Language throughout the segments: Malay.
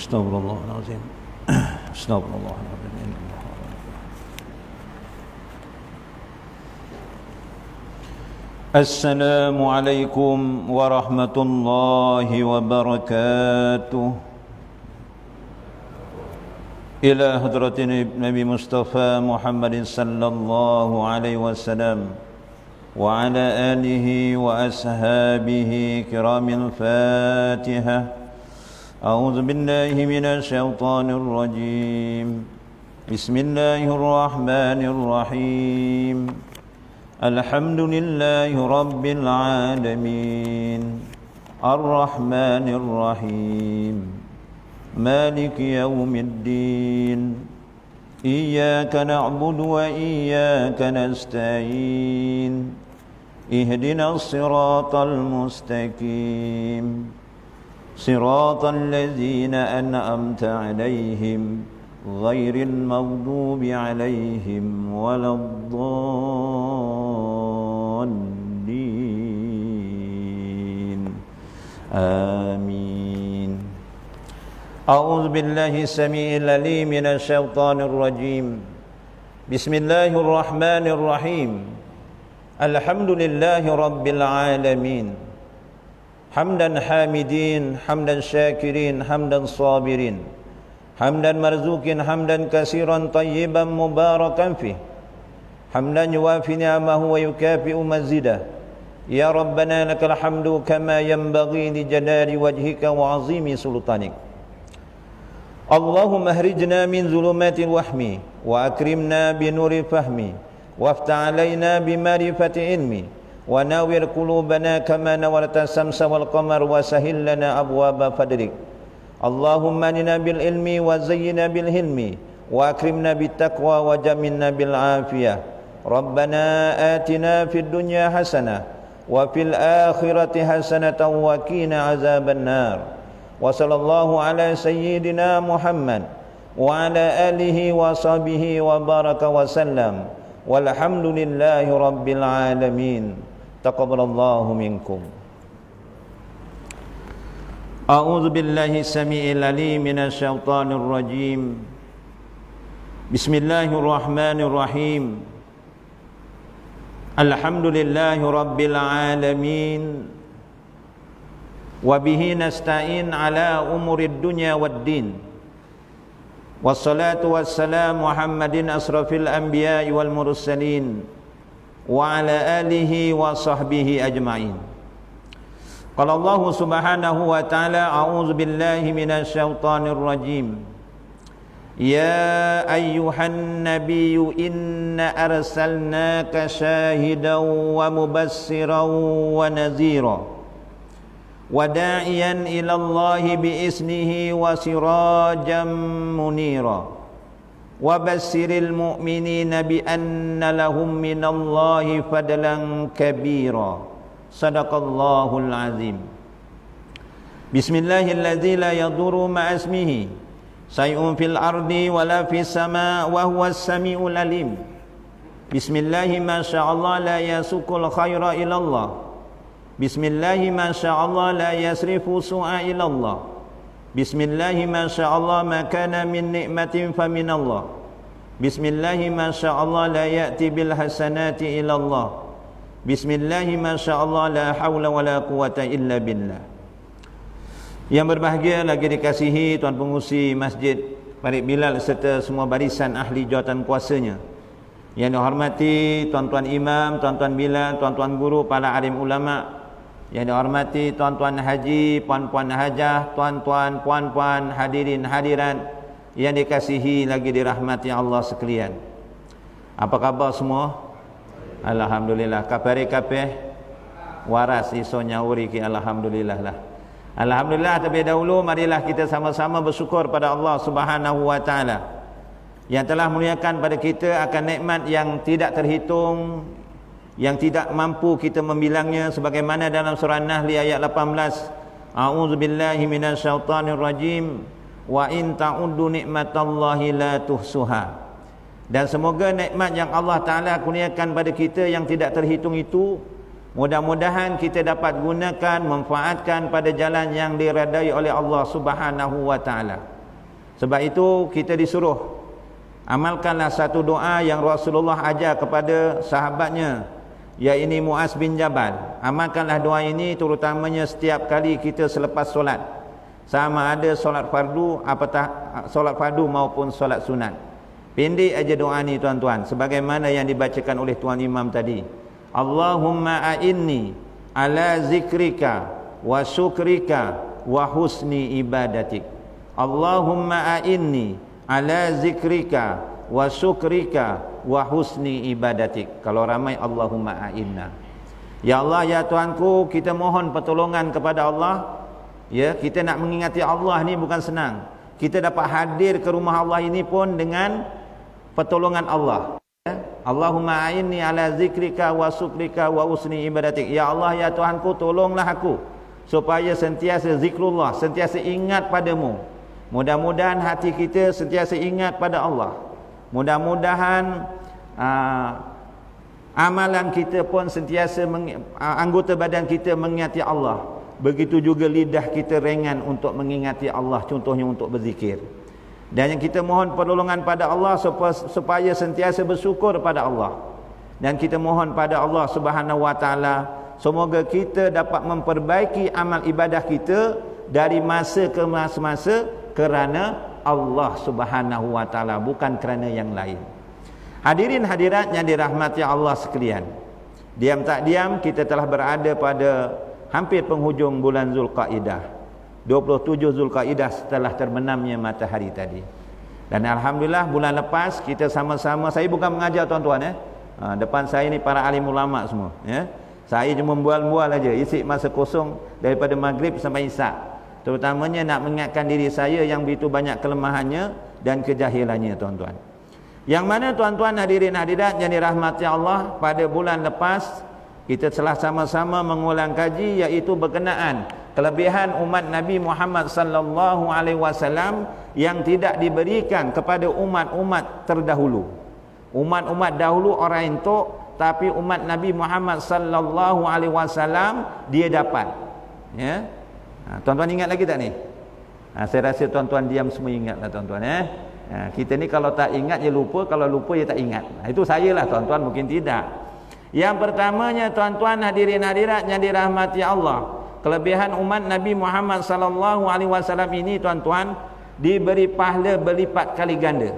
Astagfirullahaladzim. Astagfirullahaladzim. Assalamualaikum warahmatullahi wabarakatuh. Ila hadratin Nabi Mustafa Muhammadin sallallahu alaihi wasallam wa ala alihi wa ashabihi kiramil Fatihah. A'udzu billahi minasy syaithanir rajim. Bismillahirrahmanirrahim. Alhamdulillahi rabbil alamin. Ar-Rahmanir Rahim. Maliki yaumiddin. Iyyaka na'budu wa iyyaka nasta'in. Ihdinas siratal mustaqim. صراط الذين أنعمت عليهم غير المغضوب عليهم ولا الضالين آمين. أعوذ بالله السميع العليم من الشيطان الرجيم. بسم الله الرحمن الرحيم. الحمد لله رب العالمين. Hamdan hamidin, hamdan syakirin, hamdan sabirin, hamdan marzukin, hamdan kasiran tayyiban mubarakan fih, hamdan yuwafi ni'amahu wa yukafi'u mazidah. Ya Rabbana lakal hamdu kama yanbaghi li jalali wajhika wa azimi sultanik. Allahumma ahrijna min zulumatil wahmi wa akrimna bi nuri fahmi waftah alaina bi marifati ilmi wa nawwir qulubana kama nawarta samsa wal qamar wa sahil lana abwaba fadlik. Allahumma nina bil ilmi wa zayyina bil hilmi wa akrimna bit taqwa wa jamilna bil afiyah. Rabbana atina fid dunya hasanah wa fil akhirati hasanatan wa qina azaban nar. Wa sallallahu ala sayyidina Muhammad wa ala alihi wa sahbihi wa baraka wa sallam. Walhamdulillahi rabbil alamin. Taqabbalallahu minkum. A'udzu billahi samii'il 'aliim minasy syaithaanir rajiim. Bismillahirrahmanirrahim. Alhamdulillahi rabbil alamin. Wa bihi nasta'in 'ala umurid dunya waddin. Wassalatu wassalamu Muhammadin asrafil anbiya'i wal mursalin wa ala alihi wa sahbihi ajma'in. Qala Allah subhanahu wa ta'ala, a'udzu billahi minasy syaithanir rajim. Ya ayyuhan nabiyyu inna arsalnaka syahidan wa mubassiran wa nadhira wa da'iyan ila Allahi bi isnihi wa sirajan munira. Wa bassiril mu'minina bi anna lahum minallahi fadlan kabira. Sadaqallahul azim. Bismillahilladzi la yadurru ma'asmihi shay'un fil ardi wala fis sama' wa huwas samiul alim. Bismillahi ma sya'allah la yasukul khaira ilallah. Bismillahi ma sya'allah la yasrifu su'a ilallah. Bismillahi ma sya'allah ma kana min ni'matin fa minallah. Bismillahi ma sya'allah la ya'ti bil hasanati ilallah. Bismillahi ma sya'allah la hawla wa la quwata illa billah. Yang berbahagia lagi dikasihi Tuan Pengurusi Masjid Farid Bilal serta semua barisan ahli jawatan kuasanya. Yang dihormati tuan-tuan imam, tuan-tuan Bilal, tuan-tuan guru, para alim ulama. Yang dihormati tuan-tuan haji, puan-puan hajah, tuan-tuan, puan-puan, hadirin hadirat yang dikasihi lagi dirahmati Allah sekalian. Apa khabar semua? Alhamdulillah. Kapari kapeh waras iso nyauri ki alhamdulillah lah. Alhamdulillah. Terlebih dahulu marilah kita sama-sama bersyukur pada Allah Subhanahu wa taala yang telah muliakan pada kita akan nikmat yang tidak terhitung, yang tidak mampu kita membilangnya, sebagaimana dalam surah Nahl ayat 18. A'udzu billahi minasy syaithanir rajim. Wa in ta'uddu nikmatallahi la tuhsuha. Dan semoga nikmat yang Allah Taala kurniakan pada kita yang tidak terhitung itu, mudah-mudahan kita dapat gunakan, manfaatkan pada jalan yang diredai oleh Allah Subhanahu wa taala. Sebab itu kita disuruh amalkanlah satu doa yang Rasulullah ajar kepada sahabatnya, iaitu Muaz bin Jabal. Amalkanlah doa ini terutamanya setiap kali kita selepas solat, sama ada solat fardu apatah solat fardu maupun solat sunat. Pendek aja doa ni tuan-tuan, sebagaimana yang dibacakan oleh tuan imam tadi. Allahumma a'inni ala zikrika wa syukrika wa husni ibadatik. Allahumma a'inni ala zikrika wa syukrika wa husni ibadatik. Kalau ramai Allahumma a'inna. Ya Allah, ya Tuhanku, kita mohon pertolongan kepada Allah. Ya, kita nak mengingati Allah ni bukan senang. Kita dapat hadir ke rumah Allah ini pun dengan pertolongan Allah. Ya? Allahumma a'inni ala zikrika wa syukrika wa husni ibadatik. Ya Allah, ya Tuhanku, tolonglah aku supaya sentiasa zikrullah, sentiasa ingat padamu. Mudah-mudahan hati kita sentiasa ingat pada Allah. Mudah-mudahan amalan kita pun sentiasa anggota badan kita mengingati Allah. Begitu juga lidah kita ringan untuk mengingati Allah, contohnya untuk berzikir. Dan yang kita mohon pertolongan pada Allah supaya sentiasa bersyukur pada Allah. Dan kita mohon pada Allah Subhanahu wa taala semoga kita dapat memperbaiki amal ibadah kita dari masa ke masa kerana Allah Subhanahu wa taala, bukan kerana yang lain. Hadirin hadirat yang dirahmati Allah sekalian, diam tak diam kita telah berada pada hampir penghujung bulan Zulqaidah, 27 Zulqaidah setelah terbenamnya matahari tadi. Dan alhamdulillah bulan lepas kita sama-sama, saya bukan mengajar tuan-tuan depan saya ni para alim ulama semua ya. Saya cuma bual-bual aja, isi masa kosong daripada maghrib sampai isyak. Terutamanya nak mengingatkan diri saya yang begitu banyak kelemahannya dan kejahilannya tuan-tuan. Yang mana tuan-tuan hadirin hadirat yang dirahmati Allah, pada bulan lepas kita telah sama-sama mengulang kaji, iaitu berkenaan kelebihan umat Nabi Muhammad sallallahu alaihi wasallam yang tidak diberikan kepada umat-umat terdahulu. Umat-umat dahulu orang entuk, tapi umat Nabi Muhammad sallallahu alaihi wasallam dia dapat. Ya. Tuan-tuan ingat lagi tak ni? Saya rasa tuan-tuan diam semua ingatlah tuan-tuan kita ni kalau tak ingat dia lupa, kalau lupa dia tak ingat. Itu saya lah tuan-tuan, mungkin tidak. Yang pertamanya tuan-tuan hadirin hadirat yang dirahmati Allah, kelebihan umat Nabi Muhammad sallallahu alaihi wasallam ini tuan-tuan diberi pahala berlipat kali ganda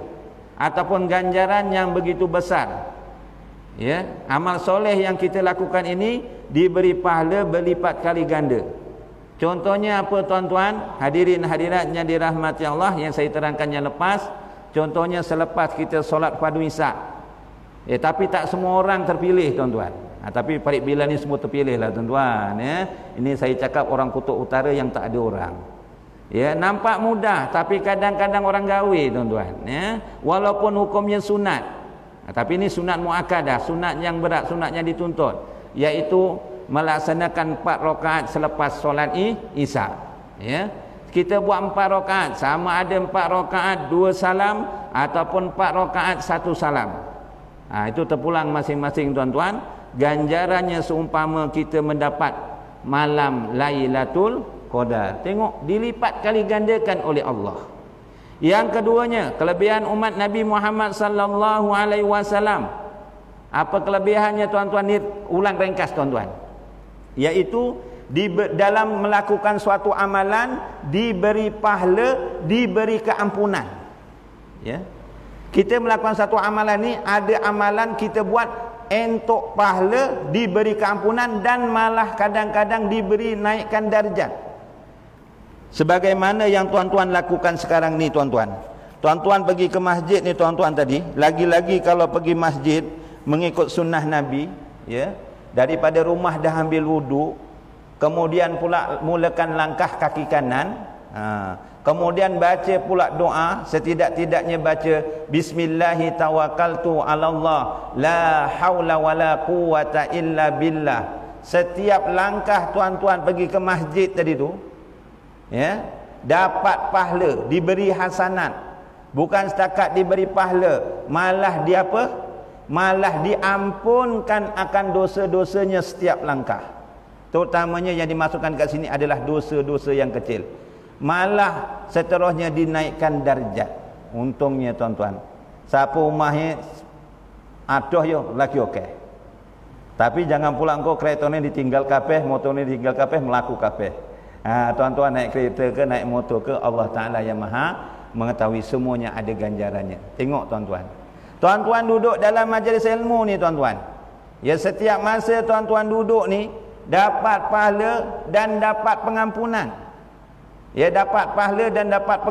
ataupun ganjaran yang begitu besar. Ya, amal soleh yang kita lakukan ini diberi pahala berlipat kali ganda. Contohnya apa tuan-tuan hadirin hadirat yang dirahmati Allah, yang saya terangkan yang lepas. Contohnya selepas kita solat fardu isyak, tapi tak semua orang terpilih tuan-tuan. Tapi Parit Bilal ni semua terpilih lah tuan-tuan Ini saya cakap orang kutub utara yang tak ada orang. Nampak mudah, tapi kadang-kadang orang gawe tuan-tuan walaupun hukumnya sunat, tapi ini sunat muakkadah, sunat yang berat, sunat yang dituntut, iaitu melaksanakan 4 rakaat selepas solat isyak. Kita buat 4 rakaat, sama ada 4 rakaat 2 salam ataupun 4 rakaat 1 salam. Itu terpulang masing-masing tuan-tuan. Ganjarannya seumpama kita mendapat malam Lailatul Qadar. Tengok, dilipat kali gandakan oleh Allah. Yang keduanya, kelebihan umat Nabi Muhammad sallallahu alaihi wasallam. Apa kelebihannya tuan-tuan? Ni ulang ringkas tuan-tuan. Iaitu dalam melakukan suatu amalan diberi pahala, diberi keampunan. Kita melakukan satu amalan ni, ada amalan kita buat entuk pahala, diberi keampunan, dan malah kadang-kadang diberi naikkan darjat. Sebagaimana yang tuan-tuan lakukan sekarang ni tuan-tuan. Tuan-tuan pergi ke masjid ni tuan-tuan tadi, lagi-lagi kalau pergi masjid mengikut sunnah Nabi, daripada rumah dah ambil wudu, kemudian pula mulakan langkah kaki kanan, kemudian baca pula doa, setidak-tidaknya baca bismillahi tawakkaltu 'alallah la haula wala quwata illa billah. Setiap langkah tuan-tuan pergi ke masjid tadi tu dapat pahala, diberi hasanat. Bukan setakat diberi pahala, malah dia apa? Malah diampunkan akan dosa-dosanya setiap langkah. Terutamanya yang dimasukkan kat sini adalah dosa-dosa yang kecil. malah seterusnya dinaikkan darjat. Untungnya tuan-tuan, siapa rumahnya adoh yo lagi okey. Tapi jangan pula engkau kereta ni ditinggal kabeh, motor ni ditinggal kabeh, melaku kabeh. Tuan-tuan naik kereta ke naik motor ke, Allah Taala yang Maha mengetahui, semuanya ada ganjarannya. Tengok tuan-tuan. Tuan-tuan duduk dalam majlis ilmu ni tuan-tuan. Ya, setiap masa tuan-tuan duduk ni dapat pahala dan dapat pengampunan. Ya, dapat pahala dan dapat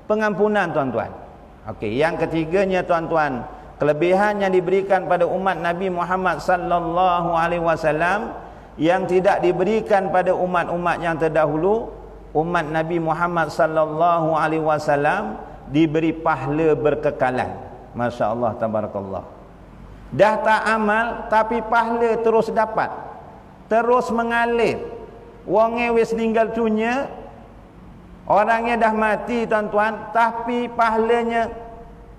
pengampunan tuan-tuan. Okey, yang ketiganya tuan-tuan, kelebihan yang diberikan pada umat Nabi Muhammad sallallahu alaihi wasallam yang tidak diberikan pada umat-umat yang terdahulu. Umat Nabi Muhammad sallallahu alaihi wasallam diberi pahala berkekalan. Masya-Allah, tabarakallah. Dah tak amal tapi pahala terus dapat. Terus mengalir. Wonge wis ninggal dunia, orangnya dah mati tuan-tuan, tapi pahalanya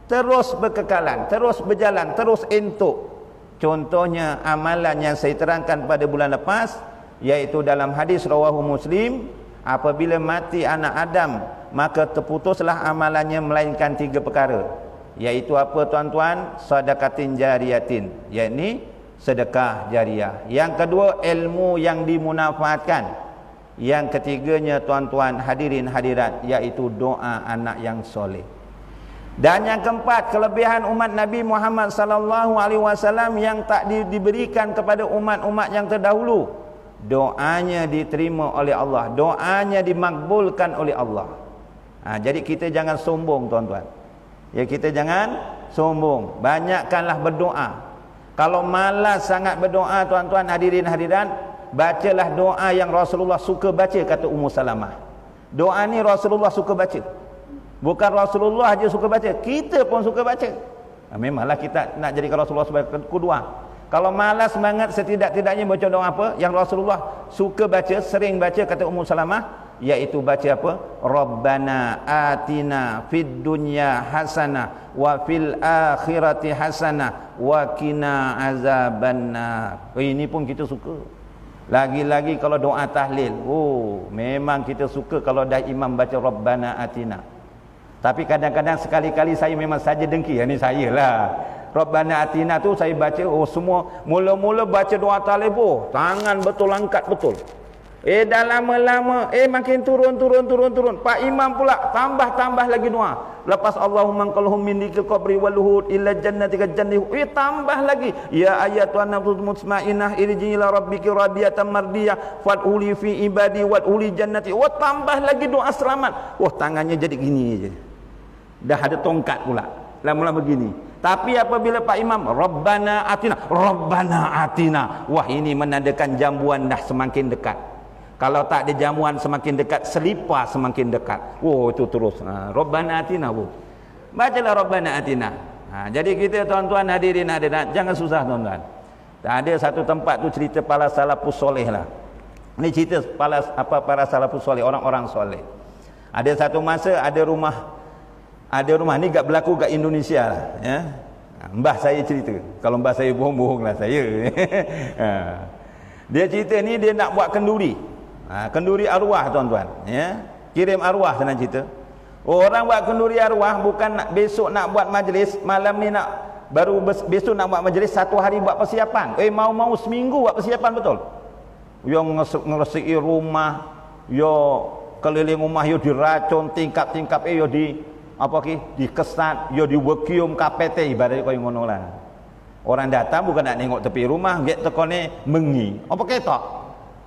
terus berkekalan, terus berjalan, terus entuk. Contohnya amalan yang saya terangkan pada bulan lepas, yaitu dalam hadis rawahu Muslim, apabila mati anak Adam, maka terputuslah amalannya melainkan 3 perkara. Yaitu apa tuan-tuan? Sedekatin jariyatin, yakni sedekah jariah. Yang kedua, ilmu yang dimanfaatkan. Yang ketiganya tuan-tuan hadirin hadirat, yaitu doa anak yang soleh. Dan yang keempat, kelebihan umat Nabi Muhammad sallallahu alaihi wasallam yang tak diberikan kepada umat-umat yang terdahulu. Doanya diterima oleh Allah, doanya dimakbulkan oleh Allah. Jadi kita jangan sombong tuan-tuan. Ya, kita jangan sombong, banyakkanlah berdoa. Kalau malas sangat berdoa tuan-tuan hadirin hadirat, bacalah doa yang Rasulullah suka baca, kata Ummu Salamah. Doa ni Rasulullah suka baca. Bukan Rasulullah aja suka baca, kita pun suka baca. Memanglah kita nak jadikan Rasulullah sebagai qudwah. Kalau malas sangat, setidak-tidaknya baca doa apa yang Rasulullah suka baca, sering baca, kata Ummu Salamah, yaitu baca apa? Rabbana atina fid dunya hasanah wa fil akhirati hasanah wa qina azabannar. Ini pun kita suka. Lagi-lagi kalau doa tahlil, memang kita suka kalau dah imam baca Rabbana atina. Tapi kadang-kadang sekali-kali saya memang saja dengki, ini saya lah. Rabbana atina tu saya baca, semua mula-mula baca doa tahlil, tangan betul angkat betul. Dah lama-lama makin turun. Pak imam pula tambah lagi doa. Lepas Allahumma qalhum min dikil qabri wal luhud illa jannatika jannihu, tambah lagi. Ya ayatuhan nafsul mutmainnah irji ila rabbiki radiyatan mardiyah fad'uli fi ibadi wad'uli jannati. Tambah lagi doa selamat. Tangannya jadi gini aja. Dah ada tongkat pula. Lama-lama begini. Tapi apabila Pak Imam Rabbana atina, ini menandakan jambuan dah semakin dekat. Kalau tak ada jamuan semakin dekat, selipar semakin dekat. Itu terus. Rabbana atina. Bacalah Rabbana atina. Jadi kita tuan-tuan hadirin hadirat, jangan susah tuan-tuan. Ada satu tempat tu cerita para salafus soleh lah. Ini cerita para salafus soleh, orang-orang soleh. Ada satu masa ada rumah ni gak berlaku kat Indonesia lah. Ya? Mbah saya cerita. Kalau mbah saya bohong-bohong lah saya. Dia cerita ni dia nak buat kenduri. Kenduri arwah tuan-tuan, ya. Kirim arwah senang cerita. Orang buat kenduri arwah bukan besok nak buat majlis, malam ni besok nak buat majlis, 1 hari buat persiapan. Mau seminggu buat persiapan betul. Yang ngeresiki rumah, yo keliling rumah yo diracun tingkap-tingkap yo dikesat, yo diwakium kapete, ibaratnya koyo ngono lah. Orang datang bukan nak tengok tepi rumah, get tekone mengi. Apa ketok?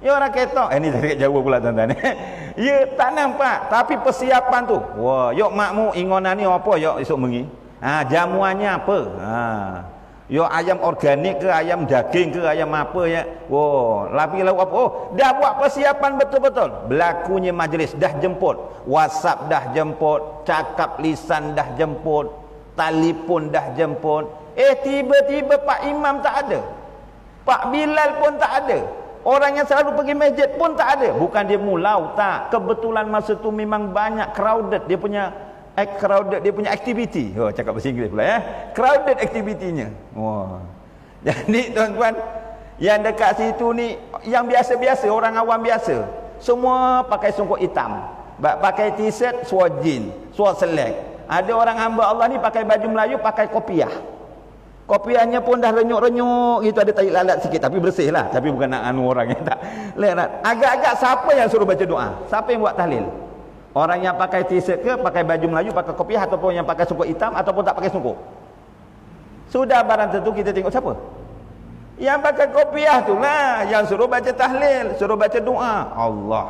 Ya orang ketok. Ini dari jauh pula tuan-tuan. Ya tak nampak, tapi persiapan tu. Yok makmu ingonan ni apa yok esok mengi. Jamuannya apa? Yok ayam organik ke, ayam daging ke, ayam apa ya? Lapi lauk apa? Dah buat persiapan betul-betul. Berlakunya majlis dah jemput, WhatsApp dah jemput, cakap lisan dah jemput, telefon dah jemput. Tiba-tiba Pak Imam tak ada. Pak Bilal pun tak ada. Orang yang selalu pergi masjid pun tak ada. Bukan dia mulau, tak. Kebetulan masa tu memang banyak crowded dia punya aktiviti. Cakap bahasa Inggeris pula ya. Crowded aktivitinya. Jadi tuan-tuan, yang dekat situ ni yang biasa-biasa, orang awam biasa. semua pakai songkok hitam, pakai t-shirt, suar jeans, suar selek. Ada orang hamba Allah ni pakai baju Melayu, pakai kopiah. Kopiahnya pun dah renyuk-renyuk gitu, ada tahi lalat sikit, tapi bersih lah. Tapi bukan nak anu orang yang tak lerat. Agak-agak siapa yang suruh baca doa? Siapa yang buat tahlil? Orang yang pakai t-shirt ke, pakai baju Melayu, pakai kopiah, ataupun yang pakai songkok hitam, ataupun tak pakai songkok? Sudah barang tentu kita tengok siapa? Yang pakai kopiah tu lah yang suruh baca tahlil, suruh baca doa. Allah.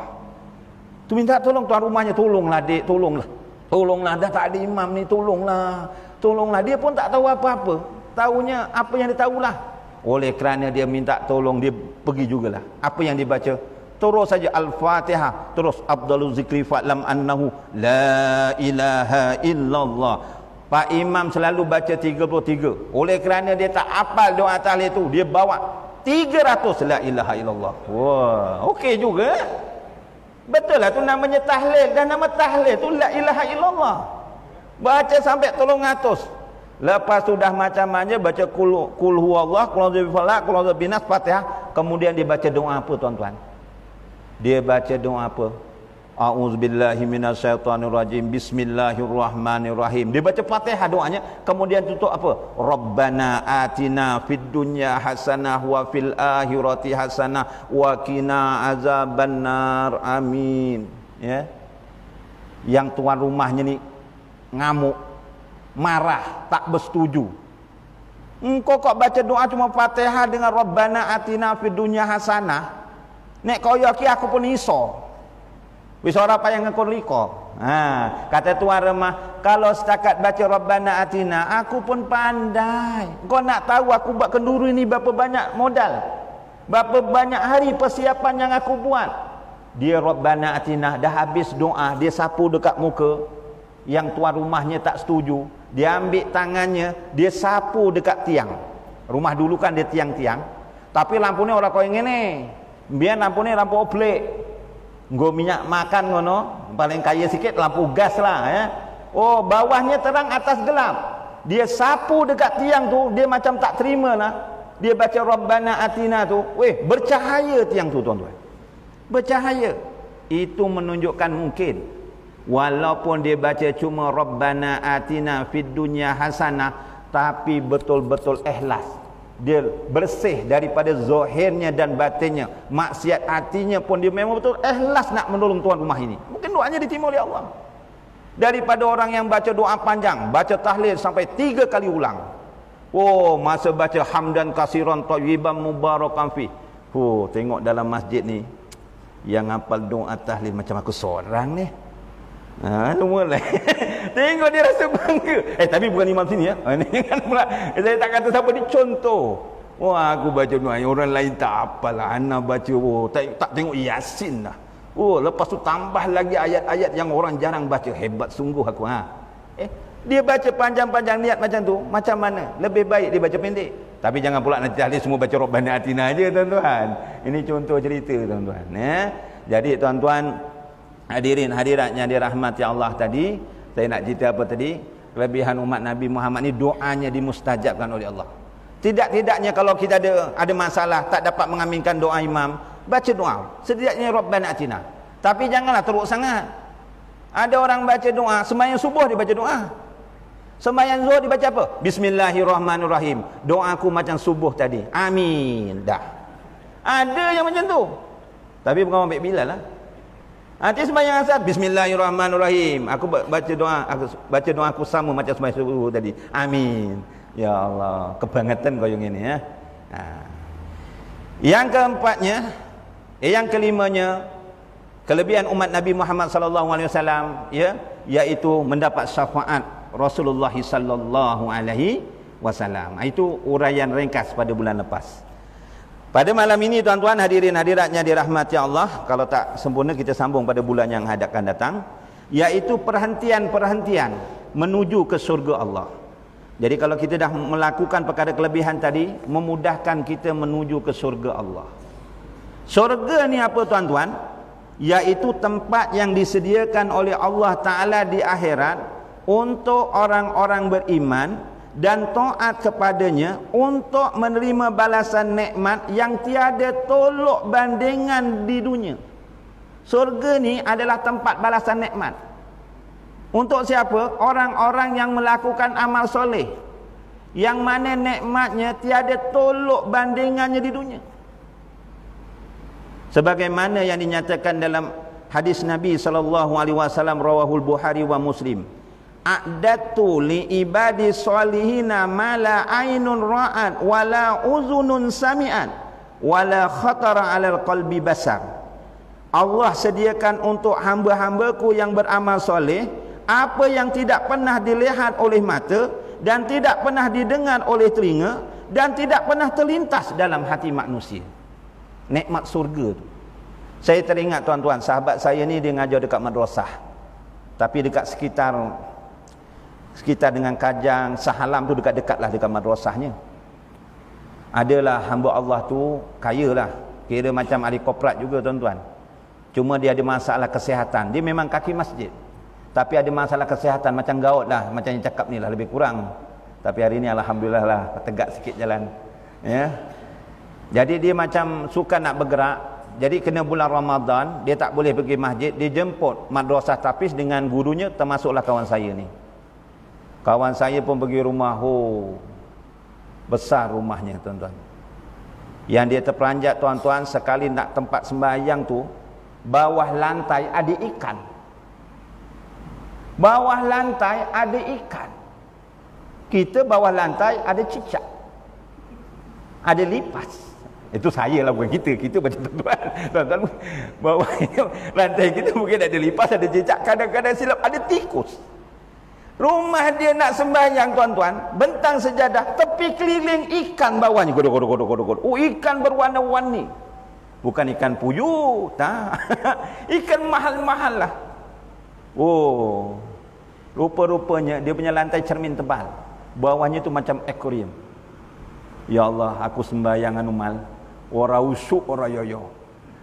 Tu minta tolong tuan rumahnya, tolonglah dik, tolonglah. Tolonglah, dah tak ada imam ni, tolonglah. Tolonglah. Dia pun tak tahu apa-apa. Tahunya apa yang dia tahulah. Oleh kerana dia minta tolong, dia pergi jugalah. Apa yang dibaca? Terus saja Al-Fatihah, terus Abdul Zikri fa'lam annahu la ilaha illallah. Pak Imam selalu baca 33. Oleh kerana dia tak hafal doa tahlil tu, dia bawa 300 la ilaha illallah. Wah, okey juga. Betul lah tu namanya tahlil, dan nama tahlil tu la ilaha illallah. Baca sampai 300. Lepas sudah macam-macam baca kul huwallah, kul a'udzu bifalaq, kul a'udzu binas, Fatihah, kemudian dia baca doa apa tuan-tuan? Dia baca doa apa? A'udzubillahi minasyaitonirrajim, bismillahirrahmanirrahim. Dia baca Fatihah doanya, kemudian tutup apa? Rabbana atina fid dunya hasanah wa fil akhirati hasanah wa qina azabannar. Amin. Ya. Yang tuan rumahnya ni ngamuk, marah, tak bersetuju. Engkau kok baca doa cuma Fatihah dengan Rabbana atina fid dunya hasanah. Nek kau yaki aku pun iso. Wis ora payah ngekon liko. Kata tuan rumah, kalau setakat baca Rabbana atina, aku pun pandai. Kau nak tahu aku buat kenduri ni berapa banyak modal? Berapa banyak hari persiapan yang aku buat? Dia Rabbana atina dah habis doa, dia sapu dekat muka. Yang tuan rumahnya tak setuju, dia ambil tangannya, dia sapu dekat tiang. Rumah dulu kan dia tiang-tiang, tapi lampu ni orang kau yang ni. Biar lampu ni lampu oblek. Nggo minyak makan ngono, paling kaya sikit lampu gas lah ya. Oh, bawahnya terang, atas gelap. Dia sapu dekat tiang tu, dia macam tak terima lah. Dia baca Rabbana atina tu, bercahaya tiang tu tuan-tuan. Bercahaya. Itu menunjukkan mungkin walaupun dia baca cuma Rabbana atina fid dunya hasanah, tapi betul-betul ikhlas. Dia bersih daripada zahirnya dan batinnya. Maksiat hatinya pun dia memang betul ikhlas nak menolong tuan rumah ini. Mungkin doanya diterima oleh Allah. Daripada orang yang baca doa panjang, baca tahlil sampai 3 kali ulang. Oh, masa baca hamdan kasiran thayyiban mubarakan fi. Oh, tengok dalam masjid ni yang hafal doa tahlil macam aku seorang ni. Mulai tengok dia rasa bangga. Tapi bukan imam sini ya. Ini kan pula saya tak kata siapa ni, contoh. Wah, aku baca doa orang lain tak apalah, ana baca tak tengok Yasin dah. Lepas tu tambah lagi ayat-ayat yang orang jarang baca. Hebat sungguh aku. Dia baca panjang-panjang niat macam tu, macam mana? Lebih baik dia baca pendek. Tapi jangan pula nanti ahli semua baca Rabbana atina aja tuan-tuan. Ini contoh cerita tuan-tuan ya. Jadi tuan-tuan hadirin hadiratnya dirahmati Allah, tadi saya nak cerita apa tadi? Kelebihan umat Nabi Muhammad ni doanya dimustajabkan oleh Allah. Tidak-tidaknya kalau kita ada masalah tak dapat mengaminkan doa imam, baca doa setidaknya Rabbana atina. Tapi janganlah teruk sangat. Ada orang baca doa sembahyang subuh dia baca doa. Sembahyang zuhur dibaca apa? Bismillahirrahmanirrahim. Doaku macam subuh tadi. Amin. Dah. Ada yang macam tu. Tapi bukan ambil Bilal lah. Nanti sembahyang asar, Bismillahirrahmanirrahim. Aku baca doa aku sama macam sembahyang subuh tadi. Amin. Ya Allah, kebangetan kau yang ini ya. Yang keempatnya, yang kelimanya, kelebihan umat Nabi Muhammad sallallahu alaihi wasallam ya, iaitu mendapat syafaat Rasulullah sallallahu alaihi wasallam. Itu uraian ringkas pada bulan lepas. Pada malam ini tuan-tuan hadirin hadiratnya dirahmati Allah, kalau tak sempurna kita sambung pada bulan yang akan datang, iaitu perhentian-perhentian menuju ke surga Allah. Jadi kalau kita dah melakukan perkara kelebihan tadi, memudahkan kita menuju ke surga Allah. Surga ni apa tuan-tuan? Iaitu tempat yang disediakan oleh Allah Ta'ala di akhirat untuk orang-orang beriman dan taat kepadanya, untuk menerima balasan nikmat yang tiada tolok bandingan di dunia. Surga ni adalah tempat balasan nikmat. Untuk siapa? Orang-orang yang melakukan amal soleh, yang mana nikmatnya tiada tolok bandingannya di dunia. Sebagaimana yang dinyatakan dalam hadis Nabi SAW, rawahul Bukhari wa Muslim, a'datu li ibadi solihina ma la ainun ra'at wa la uzunun sami'at wa la khatara 'alal qalbi basar. Allah sediakan untuk hamba-hambaku yang beramal soleh apa yang tidak pernah dilihat oleh mata dan tidak pernah didengar oleh telinga dan tidak pernah terlintas dalam hati manusia. Nikmat surga tu. Saya teringat tuan-tuan, sahabat saya ni dia ngajar dekat madrasah. Tapi dekat sekitar dengan Kajang, Sahalam tu dekat-dekatlah dekat madrasahnya. Adalah hamba Allah tu kaya lah. Kira macam ahli korporat juga tuan-tuan. Cuma dia ada masalah kesihatan. Dia memang kaki masjid, tapi ada masalah kesihatan macam gaut lah, macam yang cakap ni lah, lebih kurang. Tapi hari ni alhamdulillah lah, tegak sikit jalan. Ya. Jadi dia macam suka nak bergerak. Jadi kena bulan Ramadan, dia tak boleh pergi masjid. Dia jemput madrasah tapis dengan gurunya, termasuklah kawan saya ni. Kawan saya pun pergi rumah. Besar rumahnya tuan-tuan. Yang dia terperanjat tuan-tuan, sekali nak tempat sembahyang tu, bawah lantai ada ikan. Bawah lantai ada ikan. Kita bawah lantai ada cicak, ada lipas. Itu saya lah, bukan kita. Kita macam tuan-tuan. Tuan-tuan, bawah lantai kita mungkin ada lipas, ada cicak, kadang-kadang silap ada tikus. Rumah dia nak sembahyang tuan-tuan, bentang sejadah, tepi keliling ikan bawahnya. Godok. Ikan berwarna-warni. Bukan ikan puyuh, tak. Ikan mahal-mahal lah. Rupa-rupanya dia punya lantai cermin tebal. Bawahnya tu macam akuarium. Ya Allah, aku sembahyang anumal. Ora usuk, ora yoyo.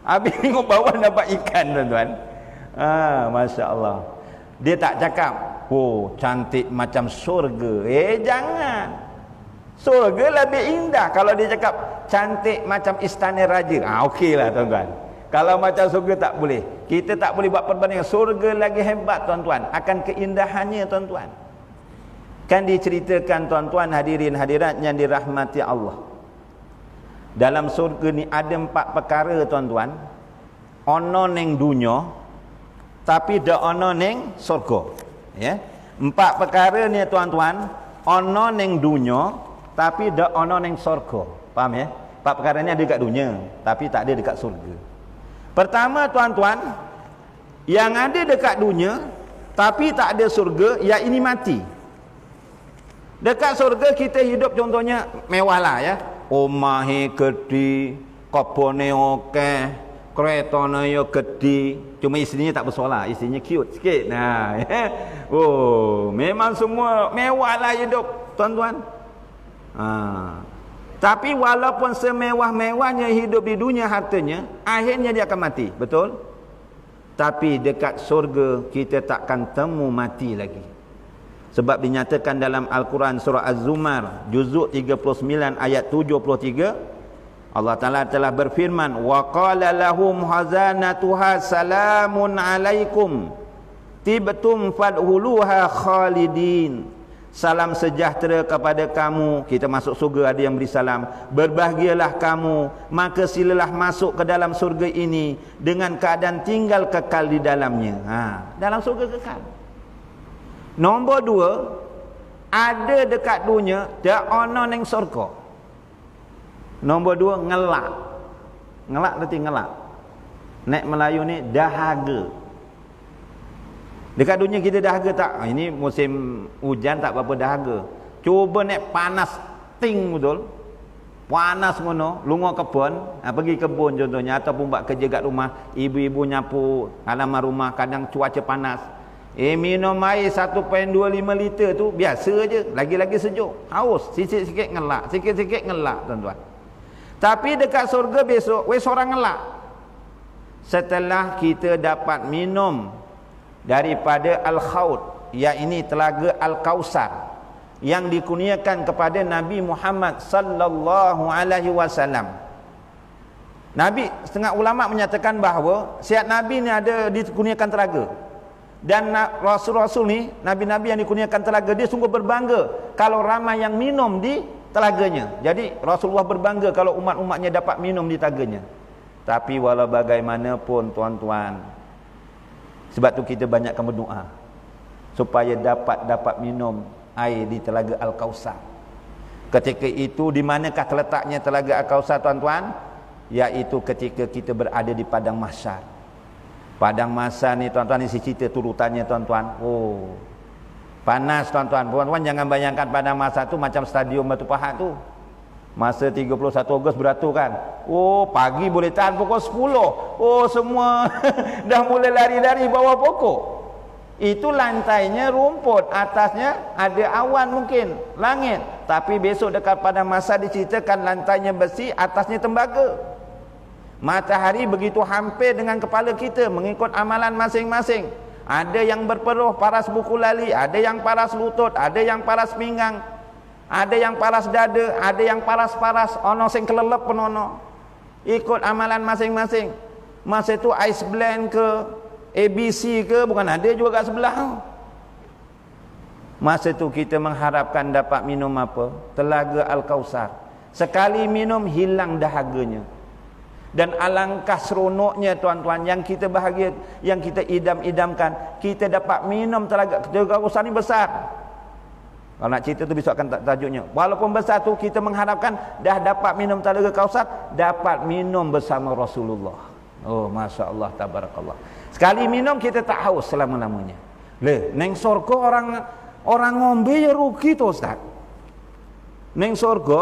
Habis tengok bawah nampak ikan tuan-tuan. Masya Allah. Dia tak cakap, cantik macam surga. Jangan. Surga lebih indah. Kalau dia cakap cantik macam istana raja, okeylah tuan-tuan. Kalau macam surga tak boleh. Kita tak boleh buat perbandingan. Surga lagi hebat tuan-tuan, akan keindahannya tuan-tuan. Kan diceritakan tuan-tuan, hadirin hadirat yang dirahmati Allah, dalam surga ni ada 4 perkara tuan-tuan. Ono neng dunya, tapi dak ono neng surga. Ya. 4 perkara ni tuan-tuan, ono neng dunya, tapi dak ono neng surga. Faham ya? 4 perkara ni ada dekat dunia, tapi tak ada dekat surga. Pertama tuan-tuan, yang ada dekat dunia tapi tak ada surga, ya ini mati. Dekat surga kita hidup contohnya mewah lah ya. Omahe gede, kebone okeh, keretane yo gede. Cuma isterinya tak bersolah, isterinya cute sikit. Nah, ya. Memang semua mewah lah hidup tuan-tuan. Tapi walaupun semewah-mewahnya hidup di dunia hartanya, akhirnya dia akan mati, betul? Tapi dekat surga kita takkan temu mati lagi. Sebab dinyatakan dalam Al-Quran surah Az-Zumar juzuk 39 ayat 73, Allah Ta'ala telah berfirman, wa qala lahum hazanatuha salamun alaikum tibtum fadhuluha khalidin. Salam sejahtera kepada kamu. Kita masuk surga ada yang beri salam. Berbahagialah kamu, maka silalah masuk ke dalam surga ini dengan keadaan tinggal kekal di dalamnya. Dalam surga kekal. Nombor 2, ada dekat dunia dak ono ning surga. Nombor 2, ngelak. Ngelak berarti ngelak. Nek Melayu ni dahaga. Dekat dunia kita dahaga tak? Ini musim hujan tak apa-apa dahaga. Cuba nek panas ting betul. Panas ngono, lungo kebun, pergi kebun contohnya ataupun buat kerja kat rumah, ibu-ibu nyapu halaman rumah, kadang cuaca panas. Minum air 1.25 liter tu biasa je, lagi-lagi sejuk. Haus, sikit-sikit ngelak, sikit-sikit ngelak tuan-tuan. Tapi dekat surga besok, seorang ngelak. Setelah kita dapat minum daripada Al-Khawd, yakni telaga Al-Kausar yang dikurniakan kepada Nabi Muhammad sallallahu alaihi wasallam. Nabi, setengah ulama menyatakan bahawa setiap Nabi ni ada dikurniakan telaga. Dan Rasul-Rasul ni, Nabi-Nabi yang dikurniakan telaga, dia sungguh berbangga kalau ramai yang minum di telaganya. Jadi Rasulullah berbangga kalau umat-umatnya dapat minum di telaganya. Tapi walau bagaimanapun tuan-tuan, sebab tu kita banyakkan berdoa supaya dapat minum air di telaga Al-Kausar. Ketika itu di manakah terletaknya telaga Al-Kausar tuan-tuan? Iaitu ketika kita berada di padang mahsyar. Padang mahsyar ni tuan-tuan, ni cerita turutannya tuan-tuan. Oh, panas tuan-tuan. Tuan-tuan jangan bayangkan padang mahsyar tu macam stadium Batu Pahat tu. Masa 31 Ogos beratur kan. Oh, pagi boleh tahan pukul 10. Oh, semua dah mulai lari-lari bawah pokok. Itu lantainya rumput, atasnya ada awan mungkin, langit. Tapi besok dekat padang mahsyar diceritakan lantainya besi, atasnya tembaga. Matahari begitu hampir dengan kepala kita mengikut amalan masing-masing. Ada yang berperuh paras buku lali, ada yang paras lutut, ada yang paras pinggang, ada yang paras dada, ada yang paras-paras ono sing kelelep penono. Ikut amalan masing-masing. Masa itu ice blend ke ABC ke bukan ada juga kat sebelah. Masa itu kita mengharapkan dapat minum apa? Telaga Al-Kausar. Sekali minum hilang dahaganya. Dan alangkah seronoknya tuan-tuan, yang kita bahagia, yang kita idam-idamkan, kita dapat minum telaga Al-Kausar ni besar. Kalau nak cerita tu besok akan tajuknya. Walaupun besar tu, kita mengharapkan dah dapat minum telaga Kausar, dapat minum bersama Rasulullah. Oh, Masya Allah, tabarakallah. Sekali minum kita tak haus selama-lamanya. Neng surga orang ngombe ya rugi tu Ustaz. Neng surga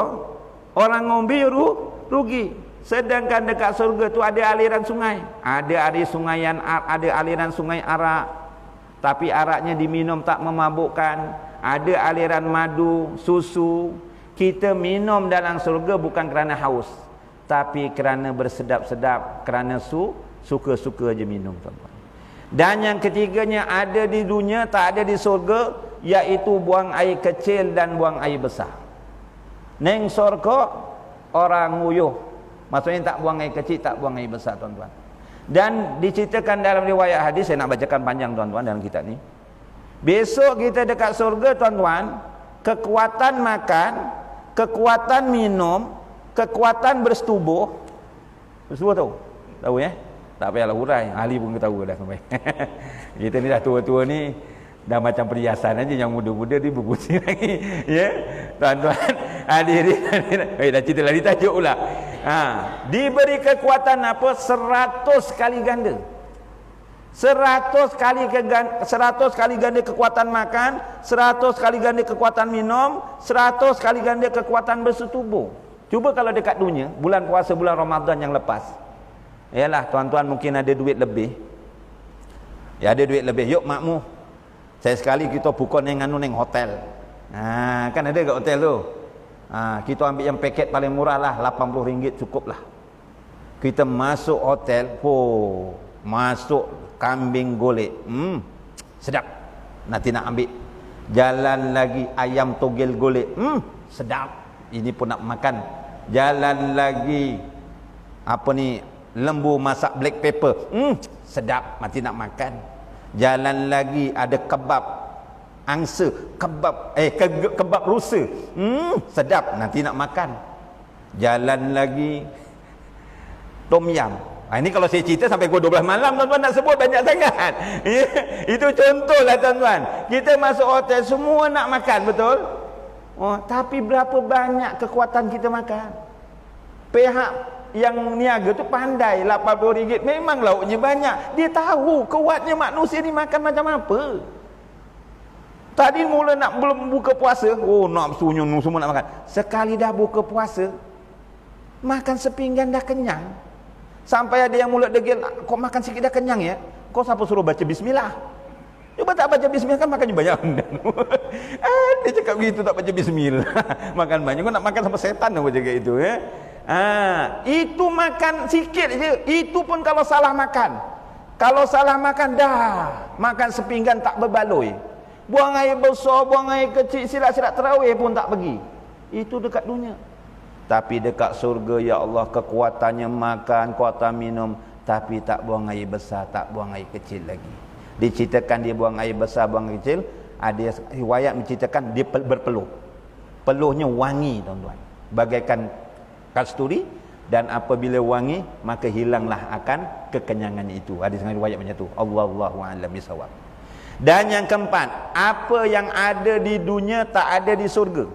orang ngombe ya rugi. Sedangkan dekat surga tu ada aliran sungai. Ada aliran sungai arak. Tapi araknya diminum tak memabukkan. Ada aliran madu, susu. Kita minum dalam surga bukan kerana haus, tapi kerana bersedap-sedap, kerana suka-suka je minum tuan-tuan. Dan yang ketiganya ada di dunia, tak ada di surga, iaitu buang air kecil dan buang air besar. Neng surga orang nguyuh. Maksudnya tak buang air kecil, tak buang air besar tuan-tuan. Dan diceritakan dalam riwayat hadis, saya nak bacakan panjang tuan-tuan dalam kitab ni. Besok kita dekat surga tuan-tuan, kekuatan makan, kekuatan minum, kekuatan bersetubuh. Bersetubuh tahu ya? Tak payahlah hurai, ahli pun tahu dah sampai. Kita ni dah tua-tua ni dah macam perhiasan aja, yang muda-muda ni berpusing lagi. Ya. Tuan-tuan, hadirin. Dah cerita lagi tajuk pula. Diberi kekuatan apa? 100 kali ganda. 100 kali ganda kekuatan makan, 100 kali ganda kekuatan minum, 100 kali ganda kekuatan bersetubuh. Cuba kalau dekat dunia, bulan puasa bulan Ramadan yang lepas. Yalah tuan-tuan mungkin ada duit lebih. Ya ada duit lebih. Yuk makmu. Saya sekali kita pukul neng hotel. Kan ada kat hotel tu. Kita ambil yang paket paling murah lah, RM80 cukup lah. Kita masuk hotel, masuk kambing golek. Sedap. Nanti nak ambil. Jalan lagi ayam togel golek. Sedap. Ini pun nak makan. Jalan lagi apa ni, lembu masak black pepper. Sedap. Nanti nak makan. Jalan lagi ada kebab angsa, kebab rusa. Sedap, nanti nak makan. Jalan lagi tom yam. Ini kalau saya cerita sampai pukul 12 malam tuan-tuan, nak sebut banyak sangat. Itu contohlah tuan-tuan. Kita masuk hotel semua nak makan, betul? Tapi berapa banyak kekuatan kita makan? Pihak yang niaga tu pandai, RM80 memang lauknya banyak. Dia tahu kuatnya manusia ni makan macam apa. Tadi mula nak belum buka puasa, nak sunyung semua nak makan. Sekali dah buka puasa, makan sepinggan dah kenyang. Sampai ada yang mulut degil, kok makan sikit dah kenyang ya? Kau siapa suruh baca bismillah? Cuba tak baca bismillah kan makannya banyak. Dia cakap begitu, tak baca bismillah. Makan banyak, kau nak makan sama setan apa cakap itu ya? Itu makan sikit je. Itu pun kalau salah makan. Kalau salah makan dah makan sepinggan tak berbaloi. Buang air besar, buang air kecil, silat-silat tarawih pun tak pergi. Itu dekat dunia. Tapi dekat surga, ya Allah, kekuatannya makan, kekuatan minum, tapi tak buang air besar, tak buang air kecil lagi. Diceritakan dia buang air besar, buang air kecil. Ada riwayat menceritakan dia berpeluh. Peluhnya wangi, tuan-tuan, bagaikan kasturi. Dan apabila wangi, maka hilanglah akan kekenyangan itu. Ada setengah riwayat macam tu. Allahu a'lam bisawab. Dan yang keempat, apa yang ada di dunia tak ada di surga,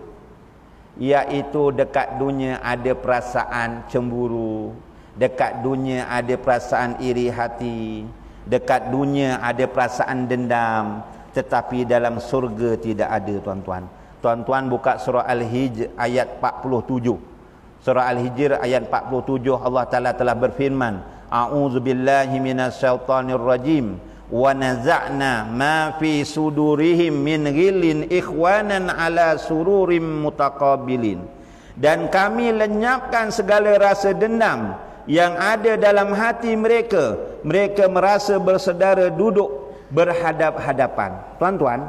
iaitu dekat dunia ada perasaan cemburu, dekat dunia ada perasaan iri hati, dekat dunia ada perasaan dendam. Tetapi dalam surga tidak ada, tuan-tuan. Tuan-tuan buka surah Al-Hijr ayat 47. Surah Al-Hijr ayat 47, Allah Ta'ala telah berfirman, A'udzubillahi minasyaitonir rajim, wa naza'na ma fi sudurihim min ghillin ikhwanan ala sururim mutaqabilin. Dan kami lenyapkan segala rasa dendam yang ada dalam hati mereka. Mereka merasa bersaudara duduk berhadap-hadapan. Tuan-tuan,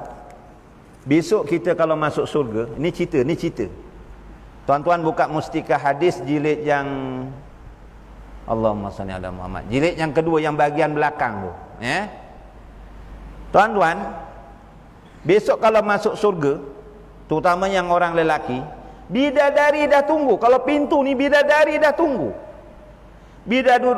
besok kita kalau masuk surga, ni cerita. Tuan-tuan buka Mustika Hadis jilid yang Allahumma salli ala Muhammad, jilid yang kedua yang bahagian belakang tu, ya. Tuan-tuan, besok kalau masuk surga, terutama yang orang lelaki, bidadari dah tunggu. Kalau pintu ni bidadari dah tunggu.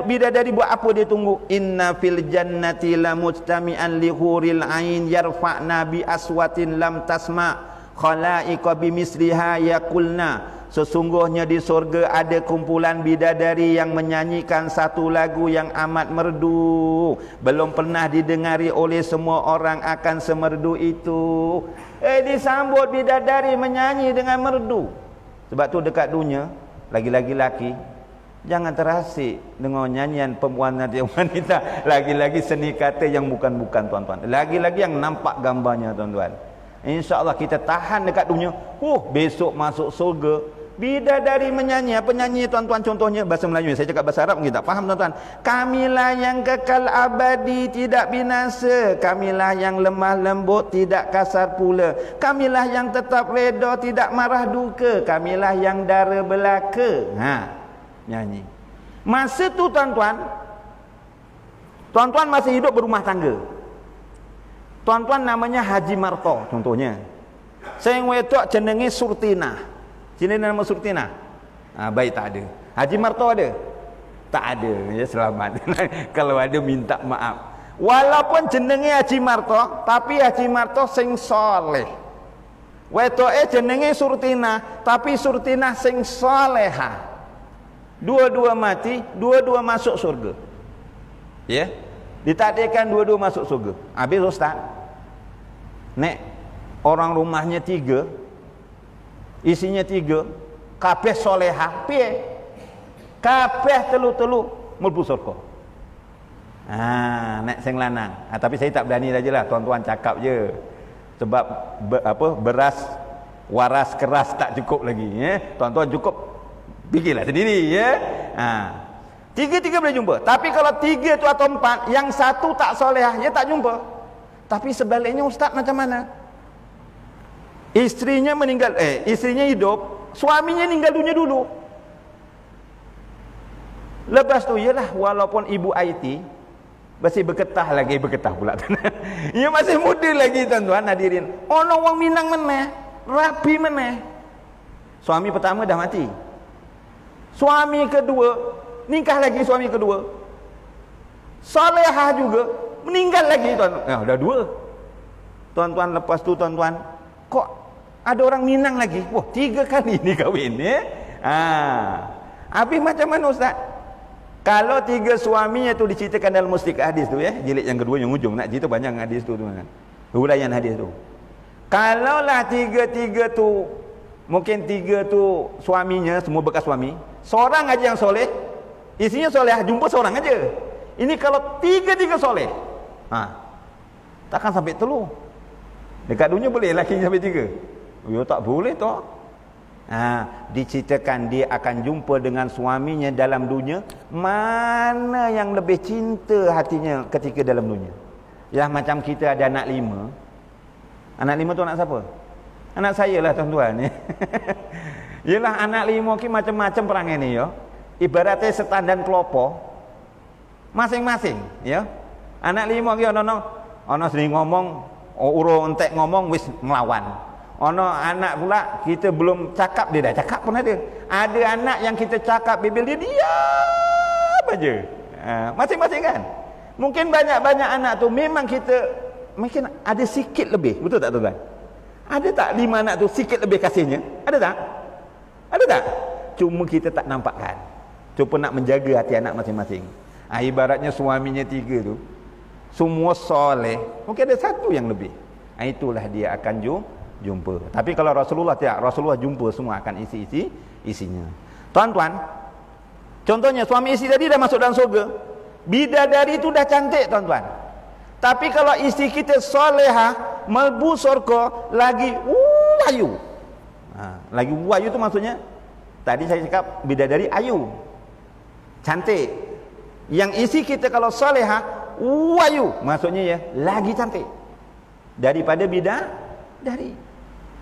Bidadari buat apa dia tunggu? Inna fil jannati la mujtami'an li huril ain yarfa'na bi aswatin lam tasma' khalaiqa bi misliha yaqulna. Sesungguhnya di surga ada kumpulan bidadari yang menyanyikan satu lagu yang amat merdu, belum pernah didengari oleh semua orang akan semerdu itu. Disambut bidadari menyanyi dengan merdu. Sebab tu dekat dunia, lagi-lagi laki, jangan terasik dengan nyanyian perempuan dan wanita. Lagi-lagi seni kata yang bukan-bukan, tuan-tuan. Lagi-lagi yang nampak gambarnya, tuan-tuan. InsyaAllah kita tahan dekat dunia. Besok masuk surga, bidadari menyanyi. Apa nyanyi, tuan-tuan? Contohnya bahasa Melayu. Saya cakap bahasa Arab mungkin tak faham, tuan-tuan. Kamilah yang kekal abadi, tidak binasa. Kamilah yang lemah lembut, tidak kasar pula. Kamilah yang tetap reda, tidak marah duka. Kamilah yang dara belaka. Nyanyi. Masa tu, tuan-tuan masih hidup berumah tangga. Tuan-tuan namanya Haji Marto, contohnya. Saya wetok jenenge Surtina. Sini nama Surtina. Baik, tak ada. Haji Marto ada? Tak ada. Ya, selamat. Kalau ada minta maaf. Walaupun jenenge Haji Marto, tapi Haji Marto sing soleh. Wetoke jenenge Surtina, tapi Surtina sing soleha. Dua-dua mati, dua-dua masuk surga. Ya? Ditakdirkan dua-dua masuk surga. Habis, Ustaz. Nek orang rumahnya 3, isinya 3, kabeh solehah, piye? Kabeh telu-telu mlebu surga. Nek sing lanang. Tapi saya tak berani sajalah, tuan-tuan cakap je. Sebab beras waras keras tak cukup lagi, ya. Tuan-tuan cukup fikirlah sendiri, ya. Tiga boleh jumpa. Tapi kalau 3 tu atau 4, yang satu tak solehah, dia tak jumpa. Tapi sebaliknya, Ustaz, macam mana? Istrinya meninggal, istrinya hidup, suaminya meninggal dunia dulu. Lepas tu, yalah, walaupun ibu IT masih berketah pula. Ia masih muda lagi, tuan-tuan hadirin. Ono wong Minang meneh, rapi meneh. Suami pertama dah mati. Suami kedua, nikah lagi suami kedua. Salehah juga, meninggal lagi, tuan. Dah 2. Tuan-tuan, lepas tu, tuan-tuan, kok ada orang Minang lagi? 3 kali ni kahwin, ya. Habis macam mana, Ustaz? Kalau 3 suaminya tu diceritakan dalam Mustika Hadis tu, ya, jilid yang kedua yang ujung, nak cerita banyak hadis tu, tuan-tuan. Huraian hadis tu. Kalaulah 3 tu, mungkin 3 tu suaminya semua bekas suami, seorang aja yang soleh, isinya soleh, jumpa seorang aja. Ini kalau 3 soleh, takkan sampai telu. Dekat dunia boleh laki sampai 3. Tak boleh toh. Diceritakan dia akan jumpa dengan suaminya dalam dunia. Mana yang lebih cinta hatinya ketika dalam dunia? Ya, macam kita ada anak 5. Anak 5 tu anak siapa? Anak saya lah, tuan-tuan. Yalah anak lima ki macam-macam perangai ni ya. Ibaratnya setandan kelopo masing-masing ya. Anak lima ki ana sering ngomong, urung entek ngomong wis ngelawan. Ana anak pula kita belum cakap dia dah cakap pun ada. Ada anak yang kita cakap bibir dia diam aja. Masing-masing kan. Mungkin banyak-banyak anak tu memang kita mungkin ada sikit lebih, betul tak tuan? Ada tak 5 anak tu sikit lebih kasihnya? Ada tak? Ada tak? Cuma kita tak nampakkan. Cuba nak menjaga hati anak masing-masing. Ibaratnya suaminya 3 tu semua soleh, mungkin ada 1 yang lebih. Itulah dia akan jumpa. Tapi kalau Rasulullah tidak, Rasulullah jumpa semua akan isinya. Tuan-tuan, contohnya suami isteri tadi dah masuk dalam surga. Bidadari itu dah cantik tuan-tuan. Tapi kalau isteri kita solehah, melbu surga lagi ayu. Lagi ayu tu maksudnya tadi saya cakap bidadari ayu, cantik. Yang isi kita kalau solehah ayu, maksudnya ya lagi cantik daripada bidadari.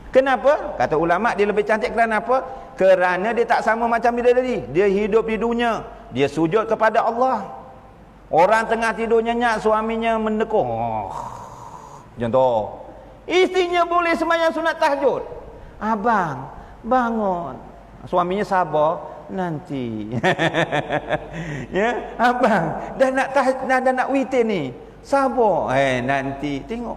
Kenapa? Kata ulama dia lebih cantik kerana apa? Kerana dia tak sama macam bidadari. Dia hidup di dunia, dia sujud kepada Allah. Orang tengah tidur nyenyak, suaminya mendekung. Contoh, istrinya boleh sembahyang sunat tahajud. Abang, bangun. Suaminya sabar, nanti. Ya, abang, dah nak witir ni. Sabar, nanti. Tengok.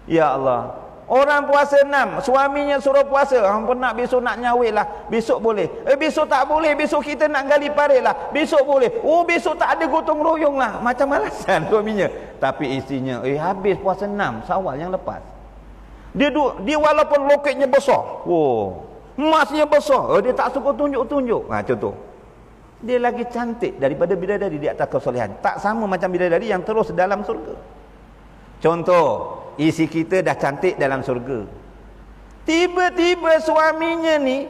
Ya Allah. Orang puasa 6, suaminya suruh puasa. Ampun nak besok nak nyawit lah. Besok boleh. Besok tak boleh. Besok kita nak gali parit lah. Besok boleh. Besok tak ada gotong royong lah. Macam alasan suaminya. Tapi istrinya, habis puasa 6 Syawal yang lepas. Dia walaupun loketnya besar. Emasnya besar. Dia tak suka tunjuk-tunjuk. Contoh. Dia lagi cantik daripada bidadari di atas kesolehan. Tak sama macam bidadari yang terus dalam surga. Contoh, isi kita dah cantik dalam surga. Tiba-tiba suaminya ni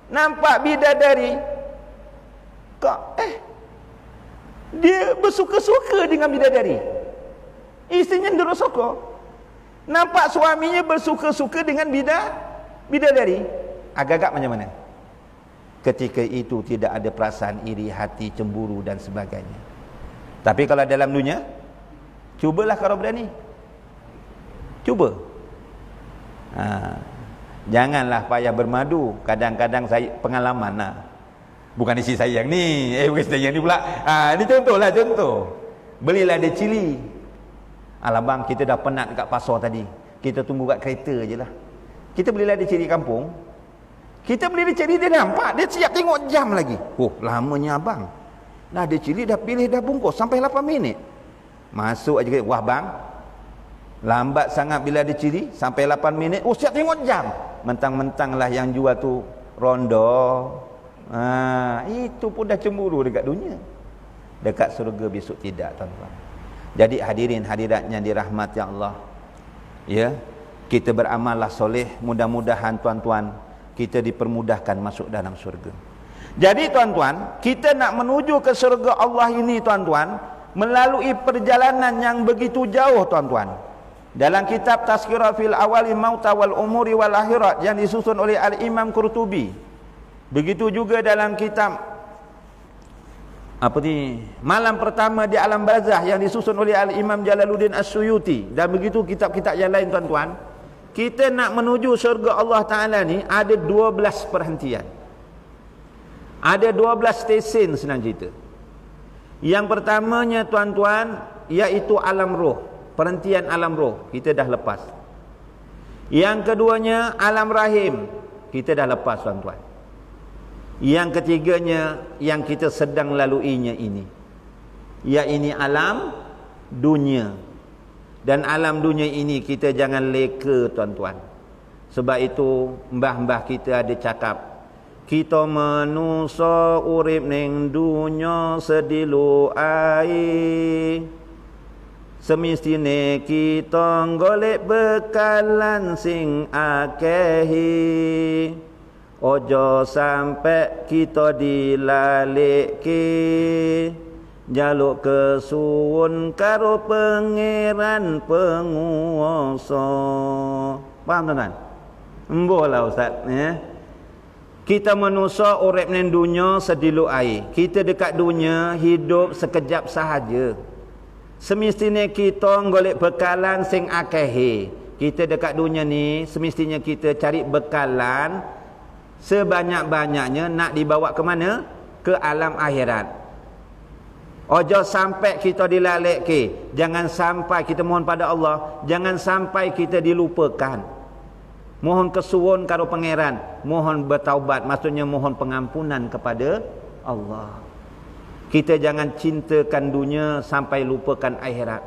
nampak bidadari. Dia bersuka-suka dengan bidadari. Isterinya ndurut suka. Nampak suaminya bersuka-suka dengan bidadari. Agak-agak macam mana? Ketika itu tidak ada perasaan iri hati, cemburu dan sebagainya. Tapi kalau dalam dunia, cubalah kalau berani. Cuba. Janganlah payah bermadu. Kadang-kadang saya pengalaman lah. Bukan isi sayang ni. Bukan sayang ni pula. Ni contohlah contoh. Belilah dia cili. Alah bang, kita dah penat dekat pasar tadi. Kita tunggu kat kereta je lah. Kita belilah dia cili kampung. Kita beli dia cili, dia nampak. Dia siap tengok jam lagi. Lamanya abang. Dah dia cili, dah pilih, dah bungkus. Sampai 8 minit. Masuk aja. Wah bang, lambat sangat bila ada ciri. Sampai 8 minit. Siap tengok jam. Mentang-mentang lah yang jual tu rondo. Itu pun dah cemburu dekat dunia. Dekat surga besok tidak tuan-tuan. Jadi hadirin hadirat yang dirahmati Allah, ya, kita beramallah soleh. Mudah-mudahan tuan-tuan kita dipermudahkan masuk dalam surga. Jadi tuan-tuan, kita nak menuju ke surga Allah ini tuan-tuan, melalui perjalanan yang begitu jauh tuan-tuan. Dalam kitab Tazkirah fil Awali Mauta wal Umuri wal Akhirat yang disusun oleh Al-Imam Qurtubi. Begitu juga dalam kitab Malam Pertama di Alam Barzah yang disusun oleh Al-Imam Jalaluddin As-Suyuti. Dan begitu kitab-kitab yang lain tuan-tuan. Kita nak menuju syurga Allah Ta'ala ni ada 12 perhentian. Ada 12 stesen senang cerita. Yang pertamanya tuan-tuan, iaitu alam roh. Perhentian alam roh, kita dah lepas. Yang keduanya alam rahim, kita dah lepas tuan-tuan. Yang ketiganya yang kita sedang laluinya ini, iaitu alam dunia. Dan alam dunia ini kita jangan leka tuan-tuan. Sebab itu mbah-mbah kita ada cakap, kita manusia urip ning dunya sedilu ai, semestine kita golek bekalan sing akehi. Ojo sampai kita dilalikke, jaluk kesuwun karo pangeran penguasa. Faham tuan-tuan? Emboh lah ustaz, ya. Kita manusia urip ning dunia sedilu air. Kita dekat dunia hidup sekejap sahaja. Semestinya kita golek bekalan sing akeh. Kita dekat dunia ni semestinya kita cari bekalan sebanyak-banyaknya nak dibawa ke mana? Ke alam akhirat. Ojo sampai kita dilalek ke. Jangan sampai kita mohon pada Allah, jangan sampai kita dilupakan. Mohon kesuwun karo pangeran, mohon bertaubat, maksudnya mohon pengampunan kepada Allah. Kita jangan cintakan dunia sampai lupakan akhirat.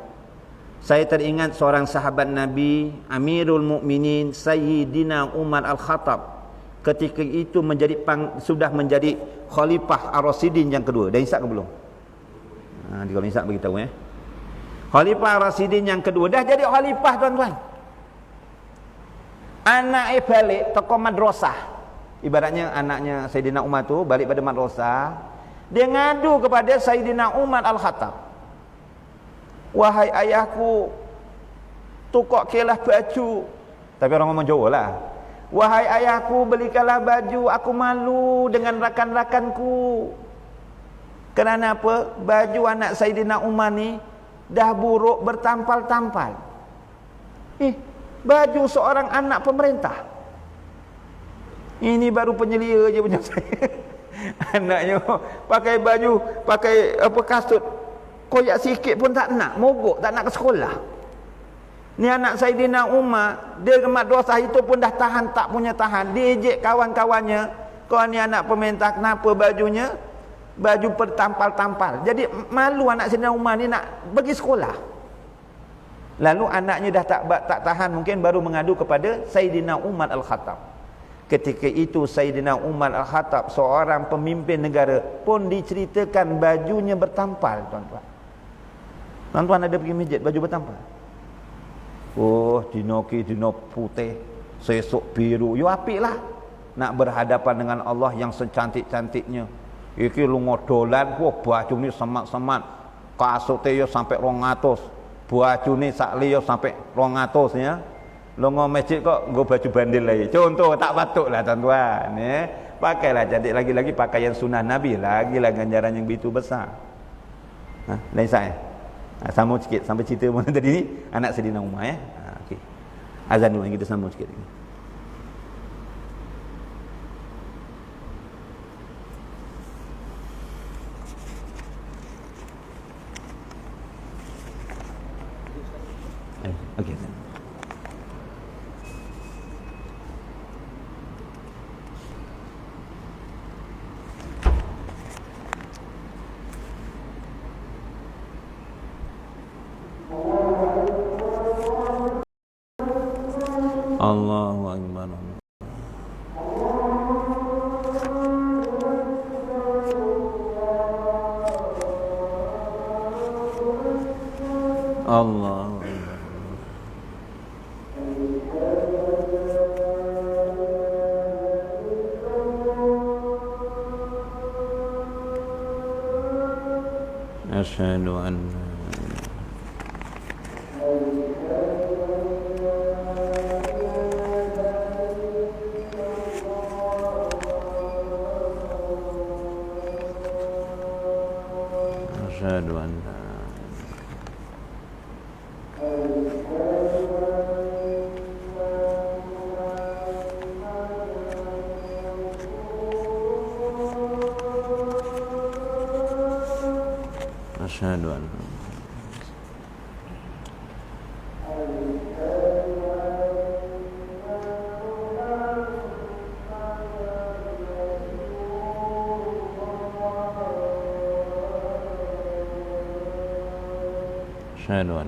Saya teringat seorang sahabat Nabi, Amirul Mukminin Sayyidina Umar Al-Khattab. Ketika itu sudah menjadi Khalifah Ar-Rasyidin yang kedua. Dah isap ke belum? Dia kalau isap beritahu Khalifah Ar-Rasyidin yang kedua. Dah jadi khalifah tuan-tuan. Anaknya balik toko madrasah. Ibaratnya anaknya Sayyidina Umar tu balik pada madrasah. Dia ngadu kepada Sayyidina Umar Al-Khattab. Wahai ayahku, tukok kelah baju. Tapi orang ngomong Jawa lah. Wahai ayahku, belikanlah baju. Aku malu dengan rakan-rakanku. Kerana apa? Baju anak Sayyidina Umar ni dah buruk bertampal-tampal. Baju seorang anak pemerintah. Ini baru penyelia je punya saya. Anaknya pakai baju, pakai apa kasut, koyak sikit pun tak nak, mogok, tak nak ke sekolah. Ni anak Saidina Umar, dia ke madrasah itu pun dah tahan, tak punya tahan. Dia ejek kawan-kawannya, kau ni anak pemerintah, kenapa bajunya baju bertampal-tampal. Jadi malu anak Saidina Umar ni nak pergi sekolah. Lalu anaknya dah tak tahan, mungkin baru mengadu kepada Sayyidina Umar Al-Khattab. Ketika itu Sayyidina Umar Al-Khattab, seorang pemimpin negara, pun diceritakan bajunya bertampal, tuan-tuan. Tuan-tuan ada pergi masjid baju bertampal? Oh, dino putih, sesok biru. Yo apiklah. Nak berhadapan dengan Allah yang secantik-cantiknya. Iki lu ngodolan, wah baju ni semat-semat. Kasute yo sampai 200. Baju ni sak liyo sampai 200 ya. Longo masjid kok nggo baju bandel lagi. Contoh tak patutlah tuan-tuan ya. Pakailah jadi lagi-lagi pakaian sunnah Nabi, lagilah ganjaran yang begitu besar. Lain saya. Sambung sikit sampai cerita mana tadi ni anak Saidina Umar ya. Okey. Azan dulu kita sambung sikit lagi. Okey. Allahu Akbar. Allahu Akbar. Asyhadu an asyhadu an asyhadu an asyhadu an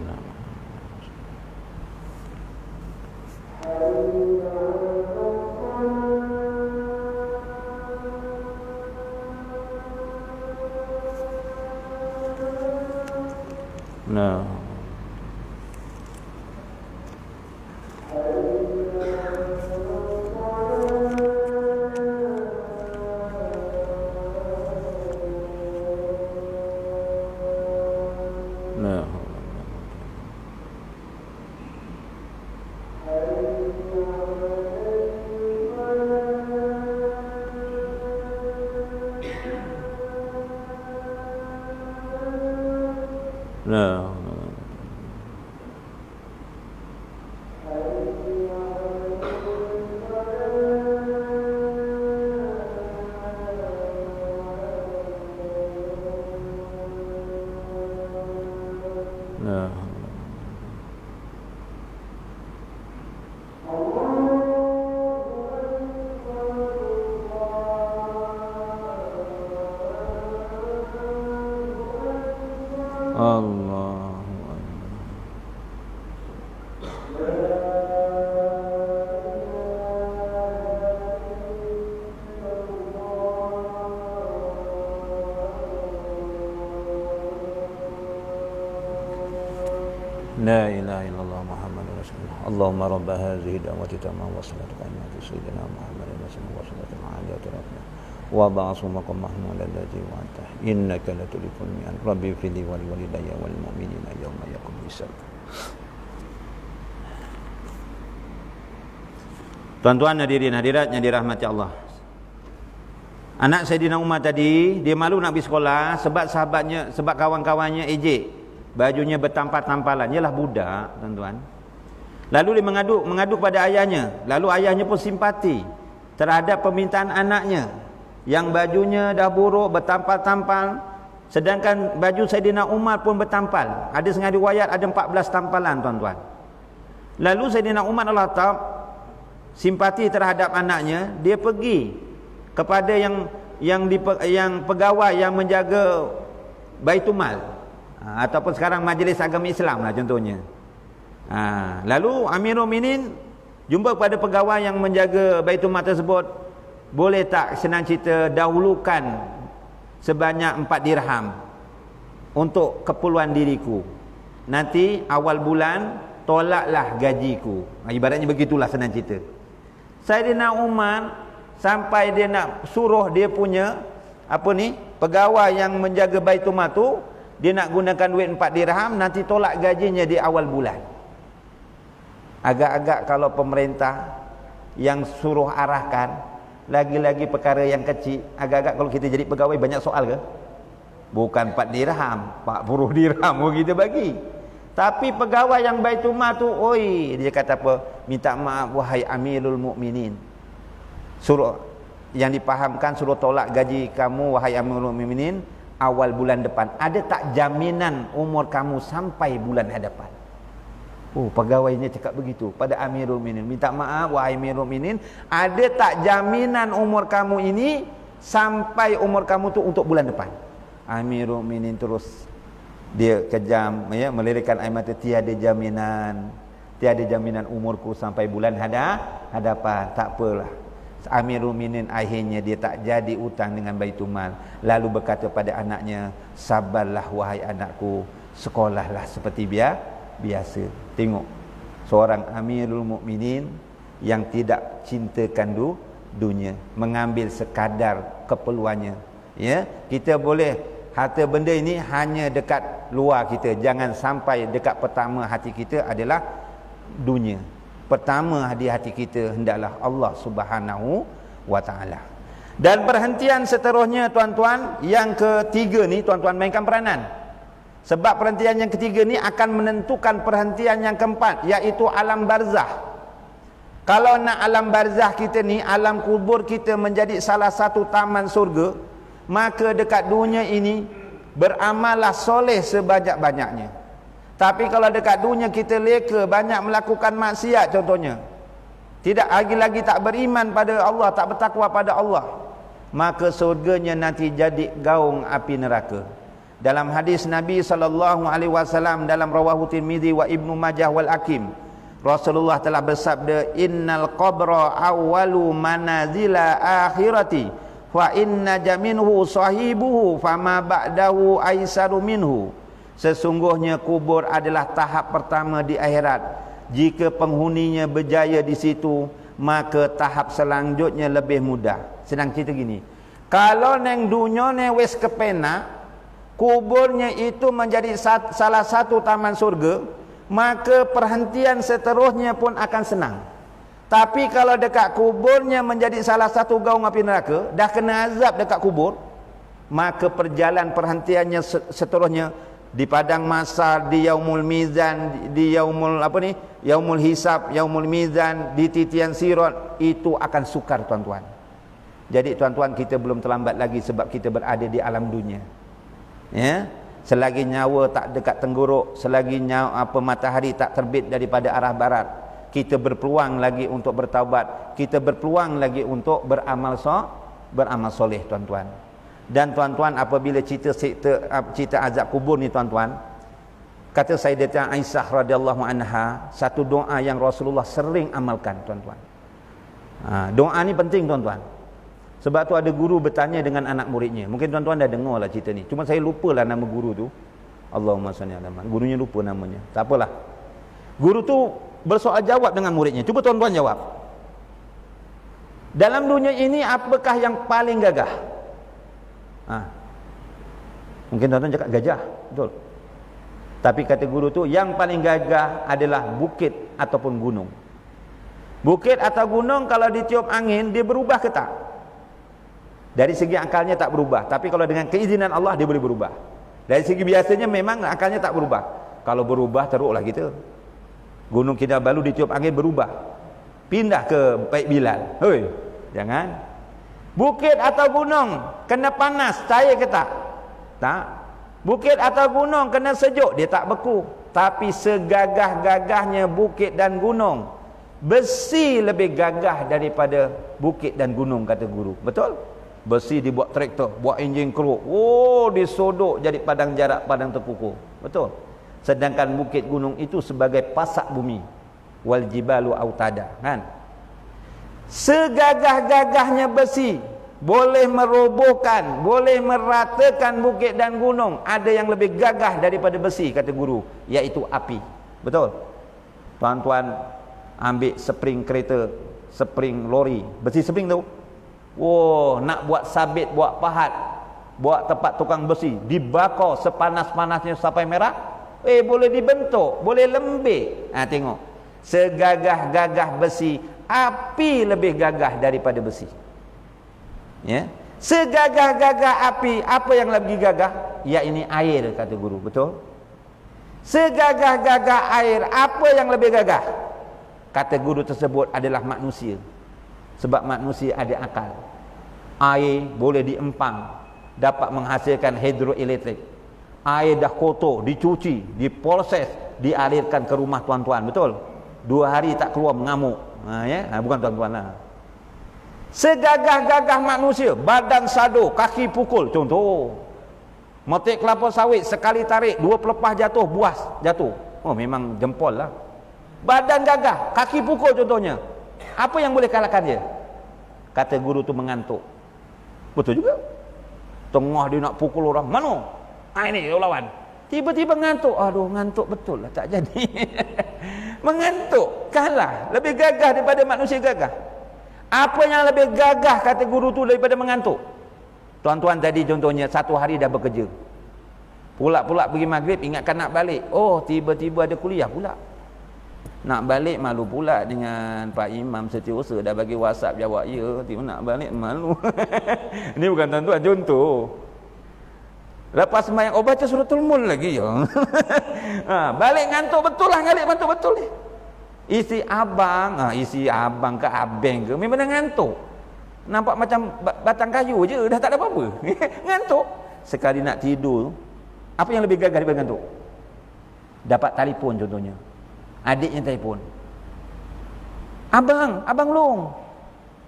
no. No. Nah, nah. Allahu Akbar. La ilaha illallah Muhammadur Rasulullah. Allahumma rabb hadhihi da'wati tammah wa salatu qaimati sayyidina Muhammadin wa salatu alaihi rabbana wa ba'athu maqam mahmud alladhi wa'ata innaka latuliful mi'an rabbi fili wa li walidayya wal mu'minina yawma yaqumul hisab. Tuan-tuan hadirin hadirat yang dirahmati Allah. Anak Saidina Umar tadi, dia malu nak pergi sekolah sebab sahabatnya, sebab kawan-kawannya ejek. Bajunya bertampal-tampalan. Ialah budak, tuan-tuan. Lalu dia mengadu pada ayahnya. Lalu ayahnya pun simpati terhadap permintaan anaknya yang bajunya dah buruk, bertampal-tampal. Sedangkan baju Saidina Umar pun bertampal. Ada setengah riwayat ada 14 tampalan, tuan-tuan. Lalu Saidina Umar Allah Ta'ala simpati terhadap anaknya, dia pergi kepada yang pegawai yang menjaga Baitul Mal, ataupun sekarang Majlis Agama Islam lah contohnya. Lalu Amirul Mukminin jumpa kepada pegawai yang menjaga Baitul Mal tersebut, boleh tak senang cerita dahulukan sebanyak 4 dirham untuk keperluan diriku, nanti awal bulan tolaklah gajiku. Ibaratnya begitulah senang cerita. Saidina Umar sampai dia nak suruh dia punya pegawai yang menjaga Baitul Mal tu, dia nak gunakan duit 4 dirham, nanti tolak gajinya di awal bulan. Agak-agak kalau pemerintah yang suruh arahkan, lagi-lagi perkara yang kecil, agak-agak kalau kita jadi pegawai banyak soal ke? Bukan 4 dirham, 40 dirham kita bagi. Tapi pegawai yang Baitul Mal tu, oi, dia kata apa? Minta maaf wahai Amirul Mukminin. Suruh yang dipahamkan suruh tolak gaji kamu wahai Amirul Mukminin awal bulan depan. Ada tak jaminan umur kamu sampai bulan hadapan? Oh, pegawainya cakap begitu pada Amirul Mukminin. Minta maaf wahai Amirul Mukminin, ada tak jaminan umur kamu ini sampai umur kamu tu untuk bulan depan? Amirul Mukminin terus dia kejam, ya, melirikkan air mata. Tiada jaminan umurku sampai bulan hadapan. Tak apalah. Amirul Mukminin akhirnya dia tak jadi utang dengan Baitul Mal. Lalu berkata pada anaknya, sabarlah wahai anakku, sekolahlah seperti biasa. Tengok, seorang Amirul Mukminin yang tidak cintakan dunia, mengambil sekadar keperluannya. Ya, kita boleh harta benda ini hanya dekat luar kita, jangan sampai dekat pertama hati kita adalah dunia. Pertama di hati kita hendaklah Allah Subhanahu wa taala. Dan perhentian seterusnya, tuan-tuan, yang ketiga ni, tuan-tuan mainkan peranan. Sebab perhentian yang ketiga ni akan menentukan perhentian yang keempat, iaitu alam barzah. Kalau nak alam barzah kita ni, alam kubur kita menjadi salah satu taman surga, maka dekat dunia ini beramallah soleh sebanyak-banyaknya. Tapi kalau dekat dunia kita leka, banyak melakukan maksiat contohnya, tidak lagi tak beriman pada Allah, tak bertakwa pada Allah, maka surganya nanti jadi gaung api neraka. Dalam hadis Nabi SAW dalam rawahu Tirmizi wa Ibnu Majah wal Hakim, Rasulullah telah bersabda, innal qabra awwalu manazila akhirati wa inna jaminhu sahibuhu fama ba'dahu aisaru minhu. Sesungguhnya kubur adalah tahap pertama di akhirat. Jika penghuninya berjaya di situ, maka tahap selanjutnya lebih mudah. Senang cerita gini, kalau neng dunia ne wis kepena, kuburnya itu menjadi salah satu taman surga, maka perhentian seterusnya pun akan senang. Tapi kalau dekat kuburnya menjadi salah satu gaung api neraka, dah kena azab dekat kubur, maka perjalanan perhentiannya seterusnya di padang mahsyar, di yaumul mizan, di yaumul yaumul hisab, yaumul mizan, di titian sirat, itu akan sukar tuan-tuan. Jadi tuan-tuan, kita belum terlambat lagi sebab kita berada di alam dunia. Ya, selagi nyawa tak dekat tenggorok, selagi matahari tak terbit daripada arah barat, kita berpeluang lagi untuk bertaubat, kita berpeluang lagi untuk beramal soleh tuan-tuan. Dan tuan-tuan, apabila cerita azab kubur ni tuan-tuan, kata Sayyidatina Aisyah radhiyallahu anha, satu doa yang Rasulullah sering amalkan tuan-tuan. Doa ni penting tuan-tuan. Sebab tu ada guru bertanya dengan anak muridnya. Mungkin tuan-tuan dah dengar lah cerita ni. Cuma saya lupalah nama guru tu. Allahumma salli ala Muhammad. Gurunya lupa namanya. Tak apalah. Guru tu bersoal jawab dengan muridnya. Cuba tuan-tuan jawab. Dalam dunia ini apakah yang paling gagah? Mungkin tuan-tuan cakap gajah. Betul. Tapi kata guru tu, yang paling gagah adalah bukit ataupun gunung. Bukit atau gunung kalau ditiup angin, dia berubah ke tak? Dari segi akalnya tak berubah, tapi kalau dengan keizinan Allah dia boleh berubah. Dari segi biasanya memang akalnya tak berubah. Kalau berubah teruklah kita. Gunung Kinabalu ditiup angin berubah, pindah ke Baik Bilal. Hoi, jangan. Bukit atau gunung kena panas, cair ke tak? Tak. Bukit atau gunung kena sejuk, dia tak beku. Tapi segagah-gagahnya bukit dan gunung, besi lebih gagah daripada bukit dan gunung, kata guru. Betul? Besi dibuat traktor, buat enjin keruk, disodok jadi padang jarak, padang terkukur. Betul. Sedangkan bukit gunung itu sebagai pasak bumi. Wal jibalu autada, kan? Segagah-gagahnya besi boleh merobohkan, boleh meratakan bukit dan gunung. Ada yang lebih gagah daripada besi, kata guru, iaitu api. Betul. Tuan-tuan ambil spring kereta, spring lori, besi spring tu. Nak buat sabit, buat pahat, buat tempat tukang besi, dibakar sepanas-panasnya sampai merah, boleh dibentuk, boleh lembik. Tengok, segagah-gagah besi, api lebih gagah daripada besi. Ya, segagah-gagah api, apa yang lebih gagah? Ya, ini air, kata guru. Betul. Segagah-gagah air, apa yang lebih gagah? Kata guru tersebut adalah manusia. Sebab manusia ada akal. Air boleh diempang, dapat menghasilkan hidroelektrik. Air dah kotor, dicuci, diproses, dialirkan ke rumah tuan-tuan. Betul? 2 hari tak keluar mengamuk. Bukan tuan-tuan lah. Segagah-gagah manusia, badan sado, kaki pukul. Contoh, metik kelapa sawit, sekali tarik, 2 pelepah jatuh, buas jatuh. Memang jempol lah. Badan gagah, kaki pukul contohnya. Apa yang boleh kalahkan dia? Kata guru tu mengantuk. Betul juga. Tengah dia nak pukul orang, mana? Ini lawan. Tiba-tiba ngantuk. Aduh, ngantuk betul lah, tak jadi. Mengantuk, kalah. Lebih gagah daripada manusia gagah. Apa yang lebih gagah, kata guru tu, daripada mengantuk? Tuan-tuan tadi contohnya, 1 hari dah bekerja. Pulak-pulak pergi maghrib, ingatkan nak balik. Tiba-tiba ada kuliah pula. Nak balik malu pula dengan Pak Imam Setiausaha dah bagi WhatsApp jawab ya, tiba nak balik malu. Ini bukan tuan-tuan, contoh. Lepas sembahyang baca suratul Mulk lagi ya. Balik ngantuk betul lah, balik ngantuk betul ni. Isi abang ke abeng ke memang dah ngantuk. Nampak macam batang kayu je, dah tak ada apa-apa. Ngantuk. Sekali nak tidur, apa yang lebih gagah daripada ngantuk? Dapat telefon contohnya. Adiknya telefon. Abang Long,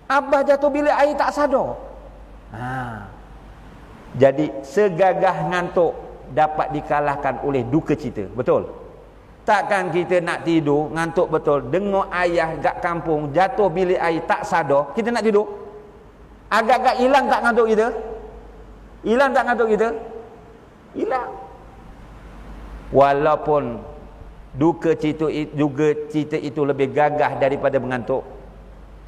Abah jatuh bilik air tak sadar. Jadi segagah ngantuk dapat dikalahkan oleh duka cita. Betul? Takkan kita nak tidur ngantuk betul, dengar ayah kat kampung jatuh bilik air tak sadar, kita nak tidur? Agak-agak hilang tak ngantuk kita? Hilang tak ngantuk kita? Hilang. Walaupun duka cita itu lebih gagah daripada mengantuk,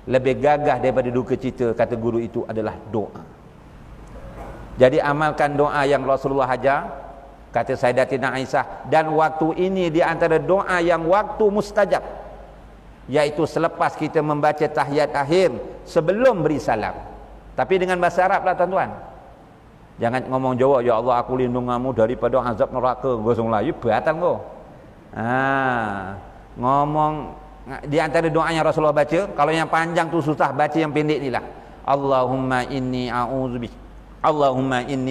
lebih gagah daripada duka cita, kata guru itu adalah doa. Jadi amalkan doa yang Rasulullah ajar, kata Sayyidatina Aisyah, dan waktu ini di antara doa yang waktu mustajab, yaitu selepas kita membaca tahiyat akhir sebelum beri salam. Tapi dengan bahasa Arab lah tuan-tuan. Jangan ngomong jawab, ya Allah aku lindungamu daripada azab neraka. Gosong Melayu batal kau. Ngomong di antara doanya Rasulullah baca, kalau yang panjang tu susah, baca yang pendek ni lah. Allahumma inni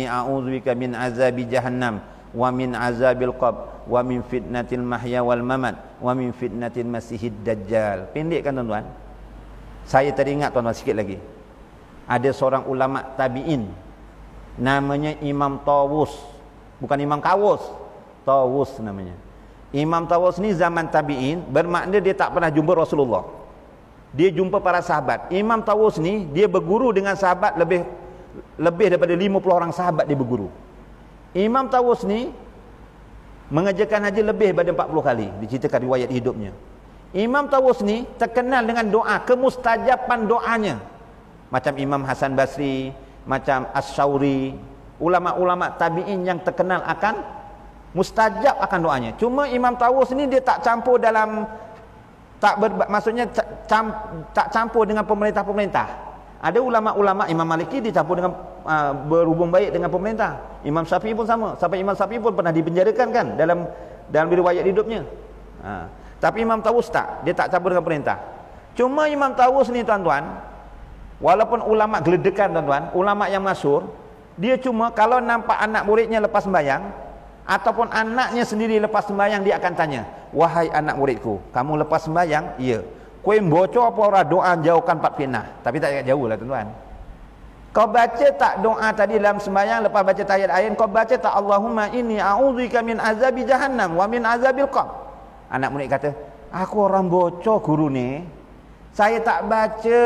a'udzubika min azabi jahannam wa min azabil qabr wa min fitnatil mahya wal mamat wa min fitnatil masihid dajjal. Pendek kan tuan-tuan? Saya teringat tuan-tuan sikit lagi. Ada seorang ulama tabi'in namanya Imam Tawus, bukan Imam Kawus, Tawus namanya. Imam Tawus ni zaman tabi'in, bermakna dia tak pernah jumpa Rasulullah. Dia jumpa para sahabat. Imam Tawus ni dia berguru dengan sahabat lebih daripada 50 orang sahabat dia berguru. Imam Tawus ni mengerjakan haji lebih daripada 40 kali, diceritakan riwayat hidupnya. Imam Tawus ni terkenal dengan doa, kemustajaban doanya. Macam Imam Hasan Basri, macam As-Syauri, ulama-ulama tabi'in yang terkenal akan mustajab akan doanya. Cuma Imam Tawus ni dia tak campur dalam, maksudnya tak campur dengan pemerintah-pemerintah. Ada ulama-ulama, Imam Maliki dicampur dengan berhubung baik dengan pemerintah. Imam Syafi'i pun sama. Sampai Imam Syafi'i pun pernah dipenjarakan kan dalam riwayat hidupnya. Tapi Imam Tawus tak, dia tak campur dengan pemerintah. Cuma Imam Tawus ni tuan-tuan, walaupun ulama geledekan tuan-tuan, ulama yang masyhur, dia cuma kalau nampak anak muridnya lepas sembahyang ataupun anaknya sendiri lepas sembahyang, dia akan tanya, "Wahai anak muridku, kamu lepas sembahyang?" "Ya." "Kowe bocor apa ora doa jauhkan 4 fitnah?" Tapi tak jauh lah tuan-tuan. Kau baca tak doa tadi dalam sembahyang lepas baca tahiyat akhir, kau baca tak Allahumma inni a'udzubika min azabi jahannam wa min azabil qabr? Anak murid kata, "Aku orang bocor guru ni, saya tak baca."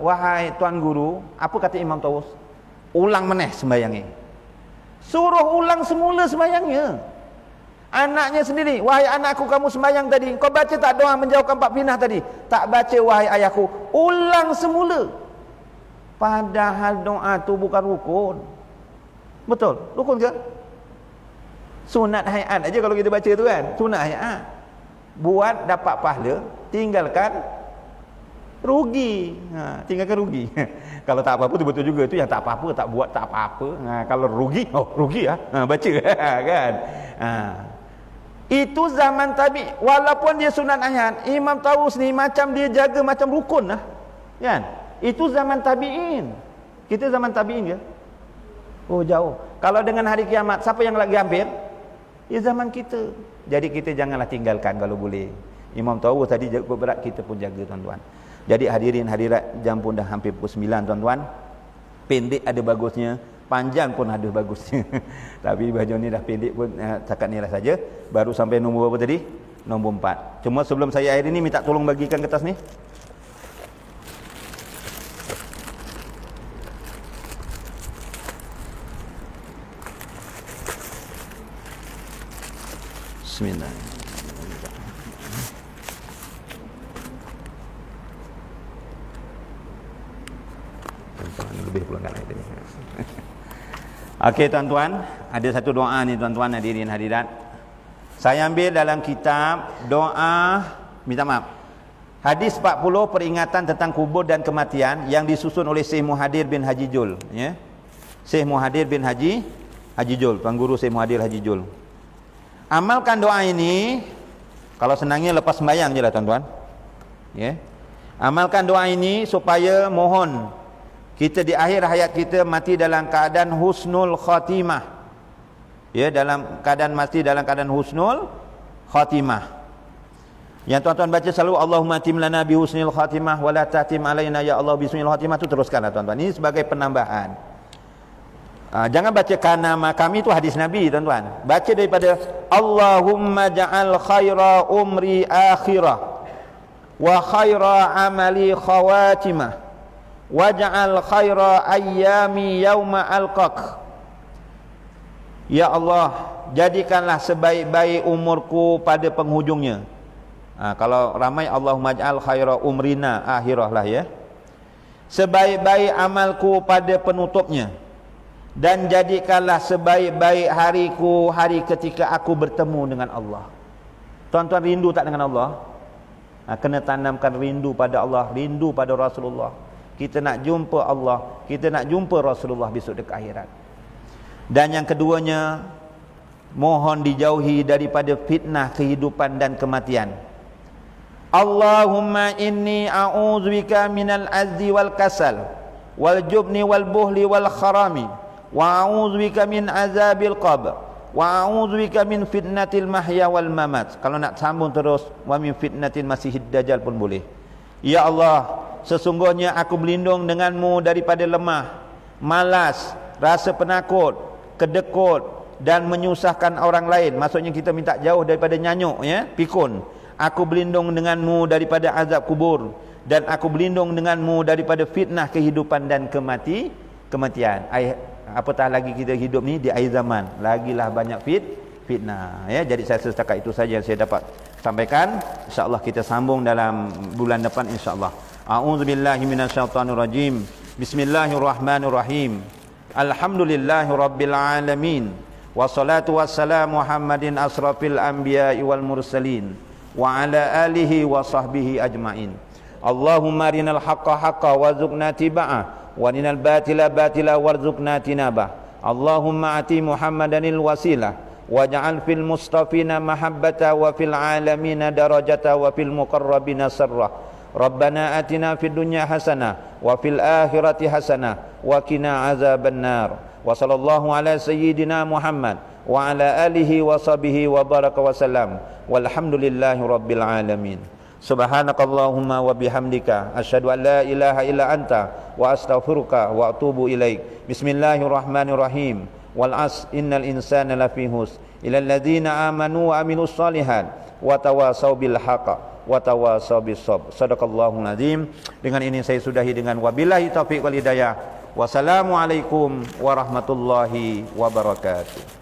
"Wahai tuan guru," apa kata Imam Tawus? "Ulang meneh sembahyangnya." Suruh ulang semula sembahyangnya. Anaknya sendiri, "Wahai anakku, kamu sembahyang tadi, kau baca tak doa menjauhkan 4 fitnah tadi?" "Tak baca wahai ayahku." "Ulang semula." Padahal doa tu bukan rukun. Betul? Rukun ke? Sunat hayat aja kalau kita baca tu kan. Sunat hayat. Buat dapat pahala, tinggalkan rugi. Tinggalkan rugi. Kalau tak apa-apa tu betul juga, tu yang tak apa-apa, tak buat tak apa-apa. Kalau rugi, rugi baca kan. Itu zaman tabi. Walaupun dia sunat ayat, Imam Tawus ni macam dia jaga macam rukun lah. Kan? Itu zaman tabi'in. Kita zaman tabi'in ke? Oh jauh. Kalau dengan hari kiamat, siapa yang lagi hampir? Ya zaman kita. Jadi kita janganlah tinggalkan kalau boleh. Imam Tawus tadi jaga berat, kita pun jaga tuan-tuan. Jadi hadirin hadirat, jam pun dah hampir pukul 9 tuan-tuan. Pendek ada bagusnya, panjang pun ada bagusnya. Tapi baju ni dah pendek pun, takat ni lah saja. Baru sampai nombor apa tadi? Nombor 4. Cuma sebelum saya akhir ni, minta tolong bagikan kertas ni. Bismillahirrahmanirrahim. Lebih pula kan tadi. Okey tuan-tuan, ada satu doa ni tuan-tuan hadirin hadirat. Saya ambil dalam kitab doa, minta maaf, hadis 40 peringatan tentang kubur dan kematian yang disusun oleh Syekh Muhadir bin Haji Jul, ya. Syekh Muhadir bin Haji Jul, pengguru Syekh Muhadir Haji Jul. Amalkan doa ini, kalau senangnya lepas sembahyang je lah tuan-tuan, ya. Amalkan doa ini supaya mohon kita di akhir hayat kita mati dalam keadaan husnul khatimah, ya, dalam keadaan mati dalam keadaan husnul khatimah. Yang tuan-tuan baca selalu, Allahumma tim lana bi husnil khatimah wa la tahtim alaina ya Allah bi husnil khatimah, tu teruskanlah tuan-tuan. Ini sebagai penambahan. Jangan baca nama kami, itu hadis Nabi tuan-tuan. Baca daripada Allahumma ja'al khaira umri akhirah wa khaira amali khawatimah wa ja'al khaira ayyami yauma alqaq. Ya Allah, jadikanlah sebaik-baik umurku pada penghujungnya. Kalau ramai Allahumma ja'al khaira umrina akhirah lah, ya. Sebaik-baik amalku pada penutupnya, dan jadikanlah sebaik-baik hariku hari ketika aku bertemu dengan Allah. Tuan-tuan rindu tak dengan Allah? Kena tanamkan rindu pada Allah, rindu pada Rasulullah. Kita nak jumpa Allah, kita nak jumpa Rasulullah besok dekat akhirat. Dan yang keduanya, mohon dijauhi daripada fitnah kehidupan dan kematian. Allahumma inni a'udzubika minal azzi wal kasal wal jubni wal buhli wal kharami wa a'udzubika min azabil qabr wa a'udzubika min fitnatil mahya wal mamat. Kalau nak sambung terus, wa min fitnatil masihid dajjal pun boleh. Ya Allah, sesungguhnya aku berlindung denganmu daripada lemah, malas, rasa penakut, kedekut dan menyusahkan orang lain. Maksudnya kita minta jauh daripada nyanyuk, ya, pikun. Aku berlindung denganmu daripada azab kubur, dan aku berlindung denganmu daripada fitnah kehidupan dan kematian. Apatah lagi kita hidup ni di akhir zaman, lagilah banyak fitnah, ya. Jadi saya setakat itu saja yang saya dapat sampaikan. InsyaAllah kita sambung dalam bulan depan, insyaAllah. A'udzubillahi minasyaitanirrajim. Bismillahirrahmanirrahim. Alhamdulillahi rabbil alamin. Wassalatu wassalamu Muhammadin asrafil anbiya'i wal mursalin wa ala alihi wa sahbihi ajma'in. Allahumma arinal haqqa haqqa warzuqna tiba'ah wa arinal batila batila warzuqna tinabah. Allahumma ati Muhammadanil wasilah waj'al fil mustafina mahabbata wa fil alamina darajata wa fil muqarrabina sarrah. Rabbana atina fid dunya hasanah wa fil akhirati hasanah wa qina azabannar. Wa sallallahu ala sayyidina Muhammad wa ala alihi wa sahbihi wa baraka wa salam. Walhamdulillahi rabbil alamin. Subhanakallahumma wa bihamdika asyhadu an la ilaha illa anta wa astaghfiruka wa atubu ilaik. Bismillahirrahmanirrahim. Wal 'asr innal insana lafi khusr illa alladziina amanu wa amilus shalihat wa tawassaw bil haqq wa tawassaw bis sabr. Shadaqallahul azim. Dengan ini saya sudahi dengan wabillahi taufiq wal hidayah. Wassalamualaikum warahmatullahi wabarakatuh.